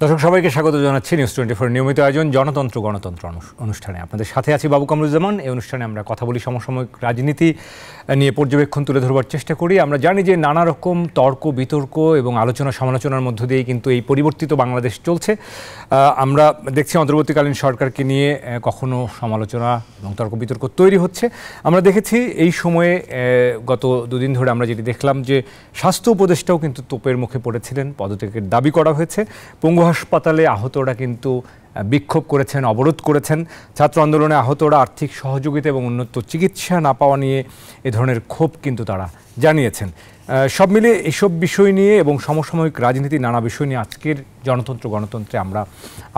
দর্শক সবাইকে স্বাগত জানাচ্ছি নিউজ 24 নিয়মিত আয়োজন জনতন্ত্র গণতন্ত্র অনুষ্ঠানে। আপনাদের সাথে আছি বাবু কামরুজ্জামান। এই অনুষ্ঠানে আমরা কথা বলি সমসাময়িক রাজনীতি নিয়ে পর্যবেক্ষণ তুলে ধরবার চেষ্টা করি। আমরা জানি যে নানা রকম তর্ক বিতর্ক এবং আলোচনা সমালোচনার মধ্য দিয়েই কিন্তু এই পরিবর্তিত বাংলাদেশ চলছে। আমরা দেখছি অন্তর্বর্তীকালীন সরকারকে নিয়ে কখনো সমালোচনা এবং তর্ক বিতর্ক তৈরি হচ্ছে। আমরা দেখেছি এই সময়ে গত দুদিন ধরে আমরা যেটি দেখলাম যে স্বাস্থ্য উপদেষ্টাও কিন্তু তোপের মুখে পড়েছিলেন, পদত্যাগের দাবি করা হয়েছে। পঙ্গু হাসপাতালে আহতরা কিন্তু বিক্ষোভ করেছেন, অবরোধ করেছেন। ছাত্র আন্দোলনে আহতরা আর্থিক সহযোগিতা এবং উন্নত চিকিৎসা না পাওয়া নিয়ে এ ধরনের ক্ষোভ কিন্তু তারা জানিয়েছেন। সব মিলিয়ে এসব বিষয় নিয়ে এবং সমসাময়িক রাজনীতি নানা বিষয় নিয়ে আজকের জনতন্ত্র গণতন্ত্রে আমরা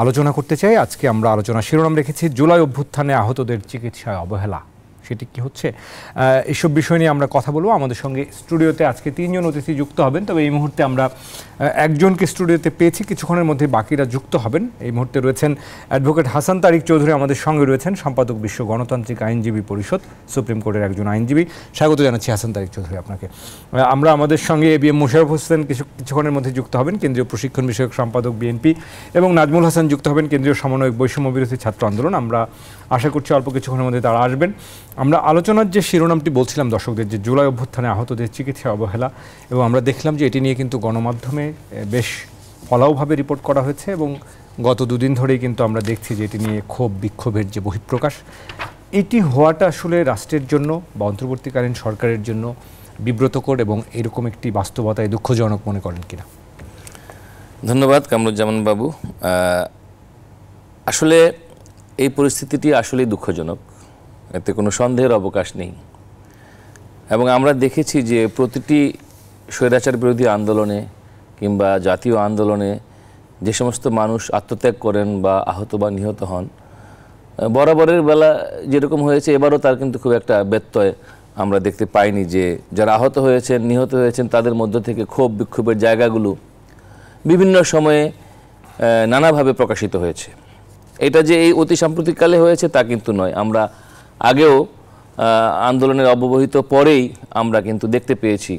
আলোচনা করতে চাই। আজকে আমরা আলোচনা শিরোনাম রেখেছি জুলাই অভ্যুত্থানে আহতদের চিকিৎসায় অবহেলা, সেটি কি হচ্ছে, এইসব বিষয় নিয়ে আমরা কথা বলবো। আমাদের সঙ্গে স্টুডিওতে আজকে তিনজন অতিথি যুক্ত হবেন, তবে এই মুহূর্তে আমরা একজনকে স্টুডিওতে পেয়েছি, কিছুক্ষণের মধ্যে বাকিরা যুক্ত হবেন। এই মুহূর্তে রয়েছেন অ্যাডভোকেট হাসান তারিক চৌধুরী, আমাদের সঙ্গে রয়েছেন সম্পাদক বিশ্ব গণতান্ত্রিক আইনজীবী পরিষদ, সুপ্রিম কোর্টের একজন আইনজীবী। স্বাগত জানাচ্ছি হাসান তারিক চৌধুরী আপনাকে। আমরা আমাদের সঙ্গে এবিএম মোশাররফ হোসেন কিছুক্ষণের মধ্যে যুক্ত হবেন, কেন্দ্রীয় প্রশিক্ষণ বিষয়ক সম্পাদক বিএনপি, এবং নাজমুল হাসান যুক্ত হবেন, কেন্দ্রীয় সমন্বয়ক বৈষম্য বিরোধী ছাত্র আন্দোলন। আমরা আশা করছি অল্প কিছুক্ষণের মধ্যে তারা আসবেন। আমরা আলোচনার যে শিরোনামটি বলছিলাম দর্শকদের, যে জুলাই অভ্যুত্থানে আহতদের চিকিৎসা অবহেলা, এবং আমরা দেখলাম যে এটি নিয়ে কিন্তু গণমাধ্যমে বেশ ফলাওভাবে রিপোর্ট করা হয়েছে, এবং গত দুদিন ধরেই কিন্তু আমরা দেখছি যে এটি নিয়ে ক্ষোভ বিক্ষোভের যে বহিঃপ্রকাশ, এটি হওয়াটা আসলে রাষ্ট্রের জন্য বা অন্তর্বর্তীকালীন সরকারের জন্য বিব্রতকর এবং এরকম একটি বাস্তবতায় দুঃখজনক মনে করেন কিনা? ধন্যবাদ কামরুজ্জামান বাবু। আসলে এই পরিস্থিতিটি আসলেই দুঃখজনক, এতে কোনো সন্দেহের অবকাশ নেই। এবং আমরা দেখেছি যে প্রতিটি স্বৈরাচার বিরোধী আন্দোলনে কিংবা জাতীয় আন্দোলনে যে সমস্ত মানুষ আত্মত্যাগ করেন বা আহত বা নিহত হন, বরাবরের বেলা যেরকম হয়েছে এবারও তার কিন্তু খুব একটা ব্যত্যয় আমরা দেখতে পাইনি। যে যারা আহত হয়েছেন, নিহত হয়েছেন, তাদের মধ্য থেকে ক্ষোভ বিক্ষোভের জায়গাগুলো বিভিন্ন সময়ে নানাভাবে প্রকাশিত হয়েছে। এটা যে এই অতি সাম্প্রতিককালে হয়েছে তা কিন্তু নয়। আমরা আগেও আন্দোলনের অব্যবহিত পরেই আমরা কিন্তু দেখতে পেয়েছি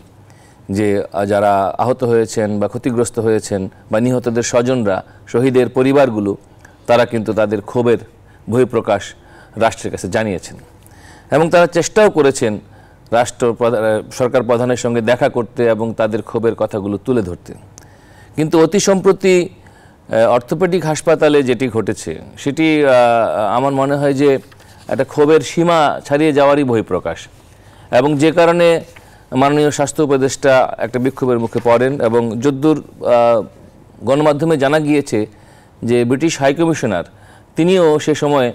যে যারা আহত হয়েছেন বা ক্ষতিগ্রস্ত হয়েছেন বা নিহতদের স্বজনরা, শহীদের পরিবারগুলো, তারা কিন্তু তাদের ক্ষোভের বহিঃপ্রকাশ রাষ্ট্রের কাছে জানিয়েছেন, এবং তারা চেষ্টাও করেছেন সরকার প্রধানের সঙ্গে দেখা করতে এবং তাদের ক্ষোভের কথাগুলো তুলে ধরতে। কিন্তু অতি সম্প্রতি অর্থোপেডিক হাসপাতালে যেটি ঘটেছে সেটি আমার মনে হয় যে একটা ক্ষোভের সীমা ছাড়িয়ে যাওয়ারই বহিঃপ্রকাশ, এবং যে কারণে মাননীয় স্বাস্থ্য উপদেষ্টা একটা বিক্ষোভের মুখে পড়েন। এবং যদ্দূর গণমাধ্যমে জানা গিয়েছে যে ব্রিটিশ হাইকমিশনার তিনিও সে সময়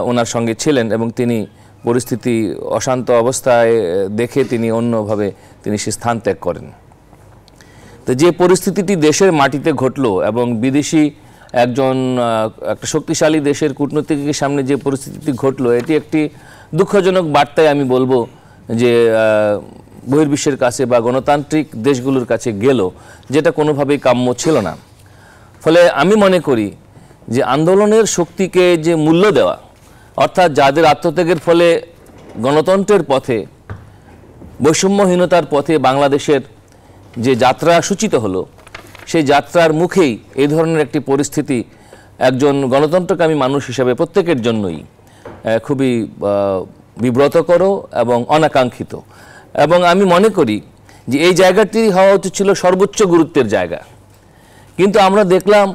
ওনার সঙ্গে ছিলেন, এবং তিনি পরিস্থিতি অশান্ত অবস্থায় দেখে তিনি অন্যভাবে সে স্থান ত্যাগ করেন। তো যে পরিস্থিতিটি দেশের মাটিতে ঘটলো এবং বিদেশি একটা শক্তিশালী দেশের কূটনীতিকের সামনে যে পরিস্থিতিটি ঘটলো, এটি একটি দুঃখজনক বার্তায় আমি বলবো যে বহির্বিশ্বের কাছে বা গণতান্ত্রিক দেশগুলোর কাছে গেল, যেটা কোনোভাবেই কাম্য ছিল না। ফলে আমি মনে করি যে আন্দোলনের শক্তিকে যে মূল্য দেওয়া, অর্থাৎ যাদের আত্মত্যাগের ফলে গণতন্ত্রের পথে, বৈষম্যহীনতার পথে বাংলাদেশের যে যাত্রা সূচিত হলো, সেই যাত্রার মুখেই এই ধরনের একটি পরিস্থিতি একজন গণতন্ত্রকামী মানুষ হিসেবে প্রত্যেকের জন্যই খুবই বিব্রতকর এবং অনাকাঙ্ক্ষিত। এবং আমি মনে করি যে এই জায়গাটি হওয়া উচিত ছিল সর্বোচ্চ গুরুত্বের জায়গা। কিন্তু আমরা দেখলাম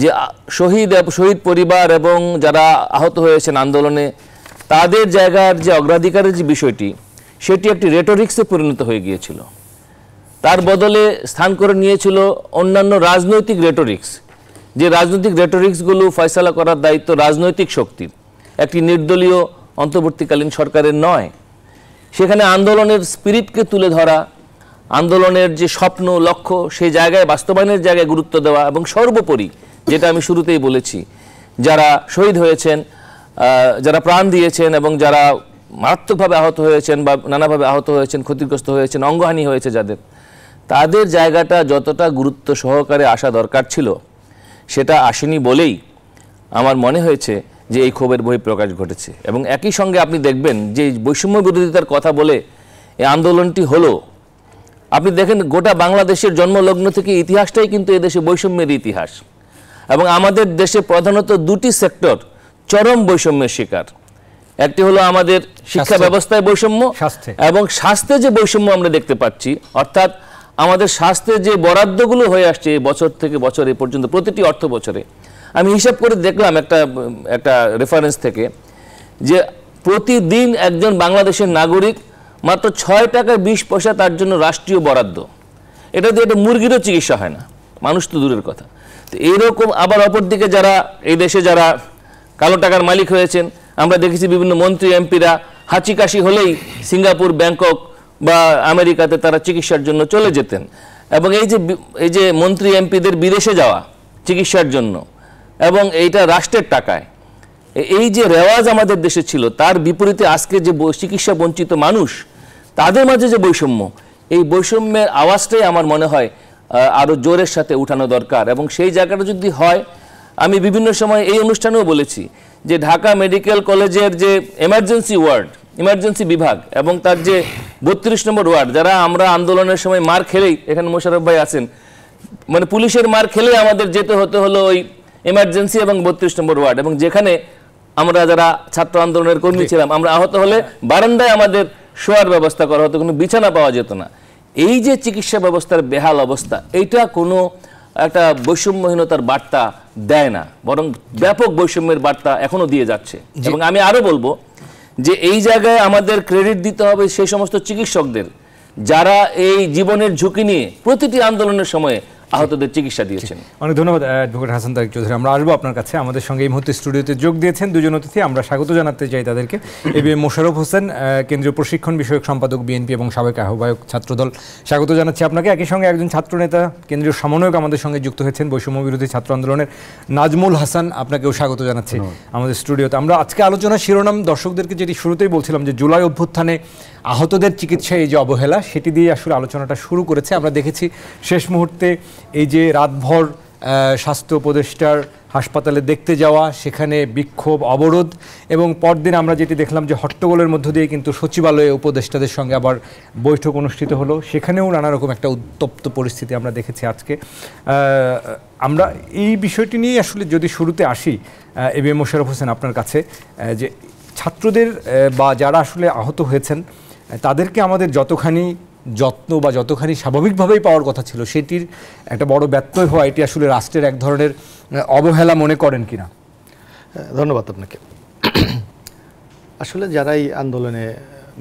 যে শহীদ পরিবার এবং যারা আহত হয়েছেন আন্দোলনে, তাদের জায়গার যে অগ্রাধিকারের যে বিষয়টি, সেটি একটি রেটোরিক্সে পরিণত হয়ে গিয়েছিল। তার বদলে স্থান করে নিয়েছিল অন্যান্য রাজনৈতিক রেটোরিক্স, যে রাজনৈতিক রেটোরিক্সগুলো ফয়সালা করার দায়িত্ব রাজনৈতিক শক্তির, একটি নির্দলীয় অন্তর্বর্তীকালীন সরকারের নয়। সেখানে আন্দোলনের স্পিরিটকে তুলে ধরা, আন্দোলনের যে স্বপ্ন লক্ষ্য, সেই জায়গায় বাস্তবায়নের জায়গায় গুরুত্ব দেওয়া, এবং সর্বোপরি যেটা আমি শুরুতেই বলেছি, যারা শহীদ হয়েছেন, যারা প্রাণ দিয়েছেন এবং যারা মারাত্মকভাবে আহত হয়েছেন বা নানাভাবে আহত হয়েছেন, ক্ষতিগ্রস্ত হয়েছেন, অঙ্গহানি হয়েছে যাদের, তাদের জায়গাটা যতটা গুরুত্ব সহকারে আসা দরকার ছিল সেটা আসেনি বলেই আমার মনে হয়েছে যে এই ক্ষোভের বহিঃপ্রকাশ ঘটেছে। এবং একই সঙ্গে আপনি দেখবেন যে বৈষম্য বিরোধিতার কথা বলে এই আন্দোলনটি হলো, আপনি দেখেন গোটা বাংলাদেশের জন্মলগ্ন থেকে ইতিহাসটাই কিন্তু এদেশে বৈষম্যের ইতিহাস। এবং আমাদের দেশে প্রধানত দুটি সেক্টর চরম বৈষম্যের শিকার। একটি হলো আমাদের শিক্ষা ব্যবস্থায় বৈষম্য, এবং স্বাস্থ্যে যে বৈষম্য আমরা দেখতে পাচ্ছি, অর্থাৎ আমাদের স্বাস্থ্যে যে বরাদ্দগুলো হয়ে আসছে বছর থেকে বছর এ পর্যন্ত প্রতিটি অর্থ বছরে, আমি হিসাব করে দেখলাম একটা রেফারেন্স থেকে যে প্রতিদিন একজন বাংলাদেশের নাগরিক মাত্র 6 টাকা 20 পয়সা তার জন্য রাষ্ট্রীয় বরাদ্দ। এটা দিয়ে একটা মুরগিরও চিকিৎসা হয় না, মানুষ তো দূরের কথা। তো এইরকম আবার অপরদিকে যারা এই দেশে যারা কালো টাকার মালিক হয়েছেন, আমরা দেখেছি বিভিন্ন মন্ত্রী এমপিরা হাঁচি কাশি হলেই সিঙ্গাপুর, ব্যাংকক বা আমেরিকাতে তারা চিকিৎসার জন্য চলে যেতেন। এবং এই যে মন্ত্রী এমপিদের বিদেশে যাওয়া চিকিৎসার জন্য, এবং এইটা রাষ্ট্রের টাকায়, এই যে রেওয়াজ আমাদের দেশে ছিল, তার বিপরীতে আজকে যে চিকিৎসা বঞ্চিত মানুষ, তাদের মাঝে যে বৈষম্য, এই বৈষম্যের আওয়াজটাই আমার মনে হয় আরো জোরের সাথে উঠানো দরকার। এবং সেই জায়গাটা যদি হয়, আমি বিভিন্ন সময় এই অনুষ্ঠানেও বলেছি যে ঢাকা মেডিকেল কলেজের যে ইমার্জেন্সি বিভাগ এবং তার যে 32 নম্বর ওয়ার্ড, যারা আমরা আন্দোলনের সময় মার খেলেই, এখানে মোশাররফ ভাই আছেন, মানে পুলিশের মার খেলেই আমাদের যেতে হলো ওই ইমার্জেন্সি এবং 32 নম্বর ওয়ার্ড, এবং যেখানে আমরা যারা ছাত্র আন্দোলনের কর্মী ছিলাম, আমরা আহত হলে বারান্দায় আমাদের শোয়ার ব্যবস্থা করা হতো, কোনো বিছানা পাওয়া যেত না। এই যে চিকিৎসা ব্যবস্থার বেহাল অবস্থা, এইটা কোনো একটা বৈষম্যহীনতার বার্তা দেয় না, বরং ব্যাপক বৈষম্যের বার্তা এখনো দিয়ে যাচ্ছে। এবং আমি আরো বলবো যে এই জায়গায় আমাদের ক্রেডিট দিতে হবে সেই সমস্ত চিকিৎসকদের যারা এই জীবনের ঝুঁকি নিয়ে প্রতিটি আন্দোলনের সময়ে আহতদের চিকিৎসা দিয়েছেন। অনেক ধন্যবাদ অ্যাডভোকেট হাসান তারেক চৌধুরী। আমরা আসবো আপনার কাছে। আমাদের সঙ্গে এই মুহূর্তে স্টুডিওতে যোগ দিয়েছেন দুজন অতিথি, আমরা স্বাগত জানাতে চাই তাদেরকে। এবিএম মোশাররফ হোসেন, কেন্দ্রীয় প্রশিক্ষণ বিষয়ক সম্পাদক বিএনপি এবং সাবেক আহ্বায়ক ছাত্রদল, স্বাগত জানাচ্ছি আপনাকে। একই সঙ্গে একজন ছাত্রনেতা, কেন্দ্রীয় সমন্বয়ক আমাদের সঙ্গে যুক্ত হয়েছেন বৈষম্য বিরোধী ছাত্র আন্দোলনের নাজমুল হাসান, আপনাকেও স্বাগত জানাচ্ছি আমাদের স্টুডিওতে। আমরা আজকে আলোচনার শিরোনাম দর্শকদেরকে যেটি শুরুতেই বলছিলাম যে জুলাই অভ্যুত্থানে আহতদের চিকিৎসায় এই যে অবহেলা, সেটি দিয়ে আসলে আলোচনাটা শুরু করেছে। আমরা দেখেছি শেষ মুহূর্তে এই যে রাতভর স্বাস্থ্য উপদেষ্টার হাসপাতালে দেখতে যাওয়া, সেখানে বিক্ষোভ, অবরোধ, এবং পরদিন আমরা যেটি দেখলাম যে হট্টগোলের মধ্য দিয়ে কিন্তু সচিবালয়ে উপদেষ্টাদের সঙ্গে আবার বৈঠক অনুষ্ঠিত হলো, সেখানেও নানা রকম একটা উত্তপ্ত পরিস্থিতি আমরা দেখেছি আজকে। আমরা এই বিষয়টি নিয়ে আসলে যদি শুরুতে আসি, এবিএম মোশাররফ হোসেন আপনার কাছে, যে ছাত্রদের বা যারা আসলে আহত হয়েছেন তাদেরকে আমাদের যতখানি যত্ন বা যতখানি স্বাভাবিকভাবেই পাওয়ার কথা ছিল, সেটির একটা বড় ব্যত্যয় হওয়া, এটি আসলে রাষ্ট্রের এক ধরনের অবহেলা মনে করেন কিনা? ধন্যবাদ আপনাকে। আসলে যারা এই আন্দোলনে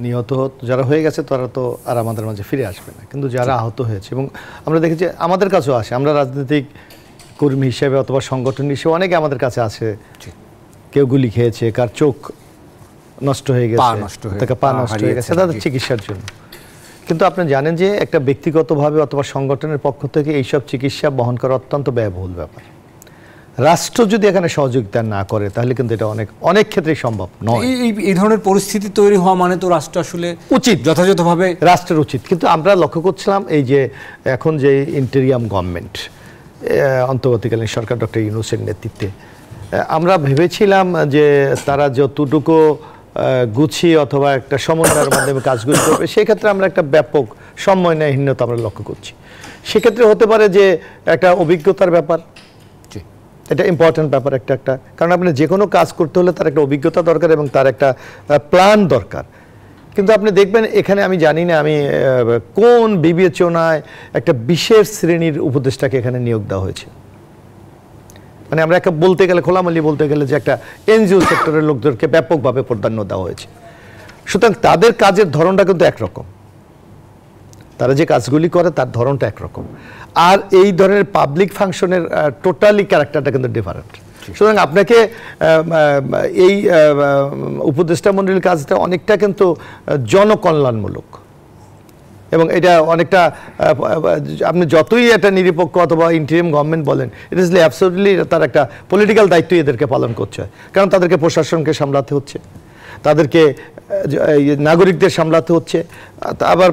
নিহত যারা হয়ে গেছে তারা তো আর আমাদের মাঝে ফিরে আসবে না, কিন্তু যারা আহত হয়েছে, এবং আমরা দেখেছি আমাদের কাছেও আসে, আমরা রাজনৈতিক কর্মী হিসেবে অথবা সংগঠন হিসেবে অনেকে আমাদের কাছে আছে, কেউ গুলি খেয়েছে, কার চোখ নষ্ট হয়ে গেছে, পা নষ্ট হয়ে গেছে, তাদের চিকিৎসার জন্য। কিন্তু আপনি জানেন যে একটা ব্যক্তিগতভাবে অথবা সংগঠনের পক্ষ থেকে এইসব চিকিৎসা বহন করা অত্যন্ত ব্যয়বহুল ব্যাপার। রাষ্ট্র যদি এখানে সহযোগিতা না করে তাহলে কিন্তু এটা অনেক ক্ষেত্রেই সম্ভব নয়। এই ধরনের পরিস্থিতি তৈরি হওয়া মানে তো রাষ্ট্র আসলে উচিত, যথাযথভাবে রাষ্ট্রের উচিত। কিন্তু আমরা লক্ষ্য করছিলাম এই যে এখন যে ইন্টেরিয়াম গভর্নমেন্ট, অন্তর্বর্তীকালীন সরকার ডক্টর ইউনূসের নেতৃত্বে, আমরা ভেবেছিলাম যে তারা যতটুকু গুছিয়ে অথবা একটা সমন্বয়ের মাধ্যমে কাজগুলো করবে, সেক্ষেত্রে আমরা একটা ব্যাপক সমন্বয়হীনতা আমরা লক্ষ্য করছি। সেক্ষেত্রে হতে পারে যে একটা অভিজ্ঞতার ব্যাপার, এটা ইম্পর্টেন্ট ব্যাপার একটা, কারণ আপনি যে কোনো কাজ করতে হলে তার একটা অভিজ্ঞতা দরকার এবং তার একটা প্ল্যান দরকার। কিন্তু আপনি দেখবেন এখানে, আমি জানি না আমি কোন বিবেচনায় একটা বিশেষ শ্রেণীর উপদেষ্টাকে এখানে নিয়োগ দেওয়া হয়েছে। মানে আমরা একটা বলতে গেলে, খোলামালি বলতে গেলে, যে একটা এনজিও সেক্টরের লোকদেরকে ব্যাপকভাবে প্রাধান্য দেওয়া হয়েছে। সুতরাং তাদের কাজের ধরনটা কিন্তু একরকম, তারা যে কাজগুলি করে তার ধরনটা একরকম, আর এই ধরনের পাবলিক ফাংশনের টোটালি ক্যারেক্টারটা কিন্তু ডিফারেন্ট। সুতরাং আপনাকে এই উপদেষ্টা মণ্ডলীর কাজটা অনেকটা কিন্তু জনকল্যাণমূলক, এবং এটা অনেকটা, আপনি যতই একটা নিরপেক্ষ অথবা ইন্টারিম গভর্নমেন্ট বলেন, ইট ইজ অ্যাবসলিউটলি তার একটা পলিটিক্যাল দায়িত্ব এদেরকে পালন করতে হয়। কারণ তাদেরকে প্রশাসনকে সামলাতে হচ্ছে, তাদেরকে নাগরিকদের সামলাতে হচ্ছে, আবার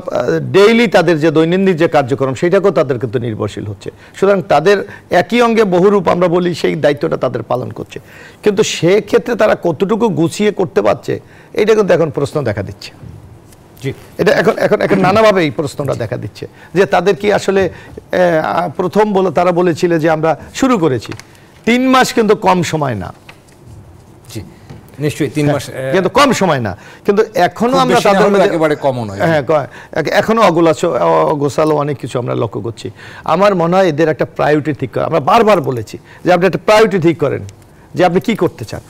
ডেইলি তাদের যে দৈনন্দিন যে কার্যক্রম সেটাকেও তাদের কিন্তু নির্ভরশীল হচ্ছে। সুতরাং তাদের একই অঙ্গে বহুরূপ আমরা বলি, সেই দায়িত্বটা তাদের পালন করছে। কিন্তু সেক্ষেত্রে তারা কতটুকু গুছিয়ে করতে পারছে, এইটা কিন্তু এখন প্রশ্ন দেখা দিচ্ছে। এটা এখন নানাভাবে এই প্রশ্নটা দেখা দিচ্ছে যে তাদের কি আসলে প্রথম তারা বলেছিল যে আমরা শুরু করেছি, 3 মাস কিন্তু কম সময় না। জি নিশ্চয়ই 3 মাস কিন্তু কম সময় না, কিন্তু এখনো আমরা তাদের একেবারে কমন হয়। হ্যাঁ, এখনো অগোছালো অনেক কিছু আমরা লক্ষ্য করছি। আমার মনে হয় এদের একটা প্রায়োরিটি ঠিক করা, আমরা বারবার বলেছি যে আপনি একটা প্রায়োরিটি ঠিক করেন যে আপনি কি করতে চান।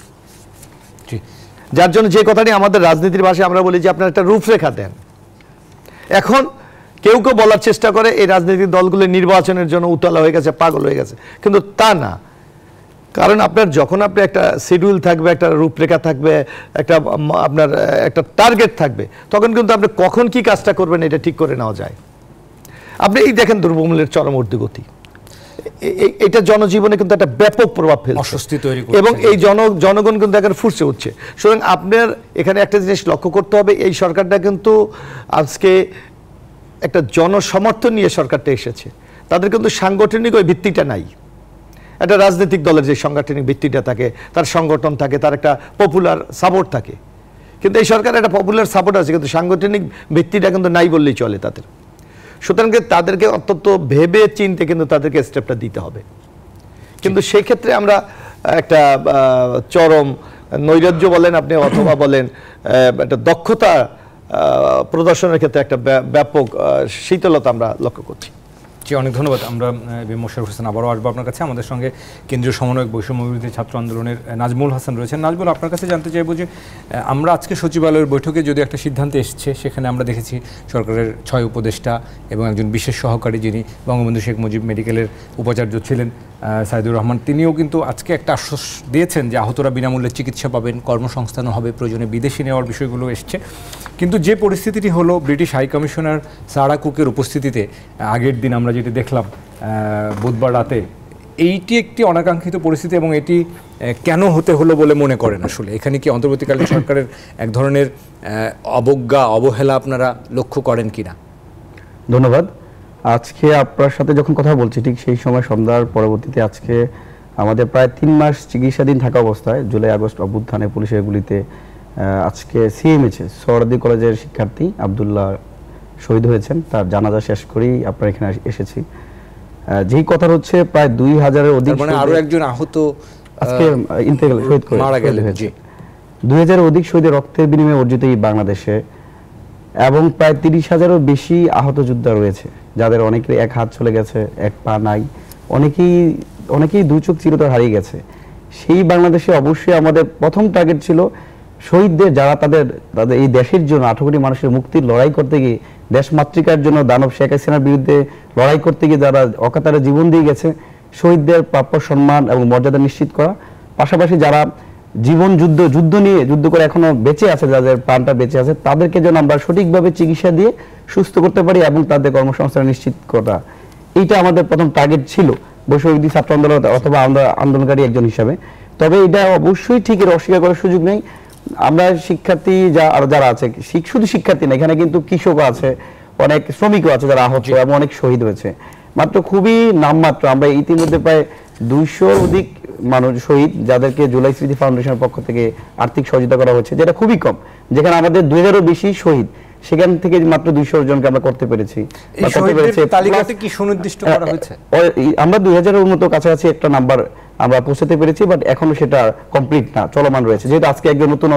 যার জন্য যে কথাটি আমাদের রাজনীতির ভাষায় আমরা বলি যে আপনার একটা রূপরেখা দেন। এখন কেউ কেউ বলার চেষ্টা করে এই রাজনৈতিক দলগুলো নির্বাচনের জন্য উতলা হয়ে গেছে, পাগল হয়ে গেছে, কিন্তু তা না। কারণ আপনার যখন আপনি একটা শিডিউল থাকবে, একটা রূপরেখা থাকবে, আপনার একটা টার্গেট থাকবে, তখন কিন্তু আপনি কখন কি কাজটা করবেন এটা ঠিক করে নেওয়া যায়। আপনি এই দেখেন দ্রব্যমূল্যের চরম ঊর্ধ্বগতি, এটা জনজীবনে কিন্তু একটা ব্যাপক প্রভাব ফেলছে, অস্বস্তি তৈরি করছে, এবং এই জনগণ কিন্তু এখন ফুঁসে উঠছে। সুতরাং আপনার এখানে একটা জিনিস লক্ষ্য করতে হবে, এই সরকারটা কিন্তু আজকে একটা জনসমর্থন নিয়ে সরকারটা এসেছে, তাদের কিন্তু সাংগঠনিক ওই ভিত্তিটা নাই। একটা রাজনৈতিক দলের যে সাংগঠনিক ভিত্তিটা থাকে, তার সংগঠন থাকে, তার একটা পপুলার সাপোর্ট থাকে, কিন্তু এই সরকারের একটা পপুলার সাপোর্ট আছে, কিন্তু সাংগঠনিক ভিত্তিটা কিন্তু নাই বললেই চলে তাদের। সুতরাং তাদেরকে অত্যন্ত ভেবে চিনতে কিন্তু তাদেরকে স্টেপটা দিতে হবে। কিন্তু সেই ক্ষেত্রে আমরা একটা চরম নৈরাজ্য বলেন আপনি অথবা বলেন একটা দক্ষতা প্রদর্শনের ক্ষেত্রে একটা ব্যাপক শীতলতা আমরা লক্ষ্য করছি। জি অনেক ধন্যবাদ। আমরা মোশাররফ হোসেন আবারও আসবো আপনার কাছে। আমাদের সঙ্গে কেন্দ্রীয় সমন্বয়ক বৈষম্য বিরোধী ছাত্র আন্দোলনের নাজমুল হাসান রয়েছেন। নাজমুল, আপনার কাছে জানতে চাইবো যে আমরা আজকে সচিবালয়ের বৈঠকে যদি একটা সিদ্ধান্তে এসছে, সেখানে আমরা দেখেছি সরকারের 6 উপদেষ্টা এবং একজন বিশেষ সহকারী যিনি বঙ্গবন্ধু শেখ মুজিব মেডিকেলের উপাচার্য ছিলেন সাইদুর রহমান, তিনিও কিন্তু আজকে একটা আশ্বাস দিয়েছেন যে আহতরা বিনামূল্যে চিকিৎসা পাবেন, কর্মসংস্থানও হবে, প্রয়োজনে বিদেশে নেওয়ার বিষয়গুলো এসছে। কিন্তু যে পরিস্থিতিটি হলো ব্রিটিশ হাই কমিশনার সারা কুকের উপস্থিতিতে আগের দিন আমরা যেটি দেখলাম বুধবার রাতে, এইটি একটি অনাকাঙ্ক্ষিত পরিস্থিতি, এবং এটি কেন হতে হলো বলে মনে করেন? আসলে এখানে কি অন্তর্বর্তীকালীন সরকারের এক ধরনের অবজ্ঞা, অবহেলা আপনারা লক্ষ্য করেন কিনা? ধন্যবাদ। আজকে আপনার সাথে যখন কথা বলছি ঠিক সেই সময় সন্ধ্যার পরবর্তীতে আজকে আমাদের প্রায় 3 মাস চিকিৎসাধীন থাকা অবস্থায় জুলাই আগস্ট অভ্যুত্থানে পুলিশের গুলিতে আজকে সিএমএইচে সোহরাওয়ার্দী কলেজের শিক্ষার্থী আব্দুল্লাহ শহীদ হয়েছেন। তার জানাজা শেষ করেই আপনার এখানে এসেছি। যেই কথা হচ্ছে প্রায় 2000-এর অধিক, মানে আরো একজন আহত আজকে ইন্তেকাল শহীদ করে মারা গেলেন। 2000-এর অধিক শহীদের রক্তের বিনিময়ে অর্জিত এই বাংলাদেশে, এবং প্রায় 30,000-এরও বেশি আহত যোদ্ধা রয়েছে, যাদের অনেকের এক হাত চলে গেছে, এক পা নাই, অনেকেই 2 চোখ চিরতরে হারিয়ে গেছে। সেই বাংলাদেশে অবশ্যই আমাদের প্রথম টার্গেট ছিল শহীদদের, যারা তাদের এই দেশের জন্য 18 কোটি মানুষের মুক্তির লড়াই করতে গিয়ে, দেশ মাতৃকার জন্য দানব শেখ হাসিনার বিরুদ্ধে লড়াই করতে গিয়ে যারা অকাতরে জীবন দিয়ে গেছে, শহীদদের প্রাপ্য সম্মান এবং মর্যাদা নিশ্চিত করা। পাশাপাশি যারা যুদ্ধ করে এখনো বেঁচে আছে, যাদের প্রাণটা বেঁচে আছে, তাদেরকে যেন আমরা সঠিকভাবে চিকিৎসা দিয়ে সুস্থ করতে পারি এবং তাদের কর্মসংস্থান নিশ্চিত করা, এইটা আমাদের প্রথম টার্গেট ছিল বৈষম্য ছাত্র আন্দোলন অথবা আমরা আন্দোলনকারী একজন হিসাবে। তবে এটা অবশ্যই ঠিক অস্বীকার করার সুযোগ নেই। আমরা শিক্ষার্থী যারা আছে, শুধু শিক্ষার্থী না, এখানে কিন্তু কৃষকও আছে, অনেক শ্রমিকও আছে যারা আহত এবং অনেক শহীদ হয়েছে। মাত্র খুবই নামমাত্র আমরা ইতিমধ্যে প্রায় 200-র অধিক মানুষ শহীদ, যাদেরকে জুলাই স্মৃতি ফাউন্ডেশনের পক্ষ থেকে আর্থিক সহযোগিতা করা হচ্ছে, যেটা খুবই কম। যেখানে আমাদের 2000-এরও বেশি শহীদ, সেখান থেকে মাত্র 200 জনকে আমরা করতে পেরেছি। আমরা 2000-এর মতো কাছাকাছি একটা নাম্বার আমরা পৌঁছাতে পেরেছি, বাট এখনো সেটা কমপ্লিট না, চলমান রয়েছে। যেহেতু আজকে একজন নতুন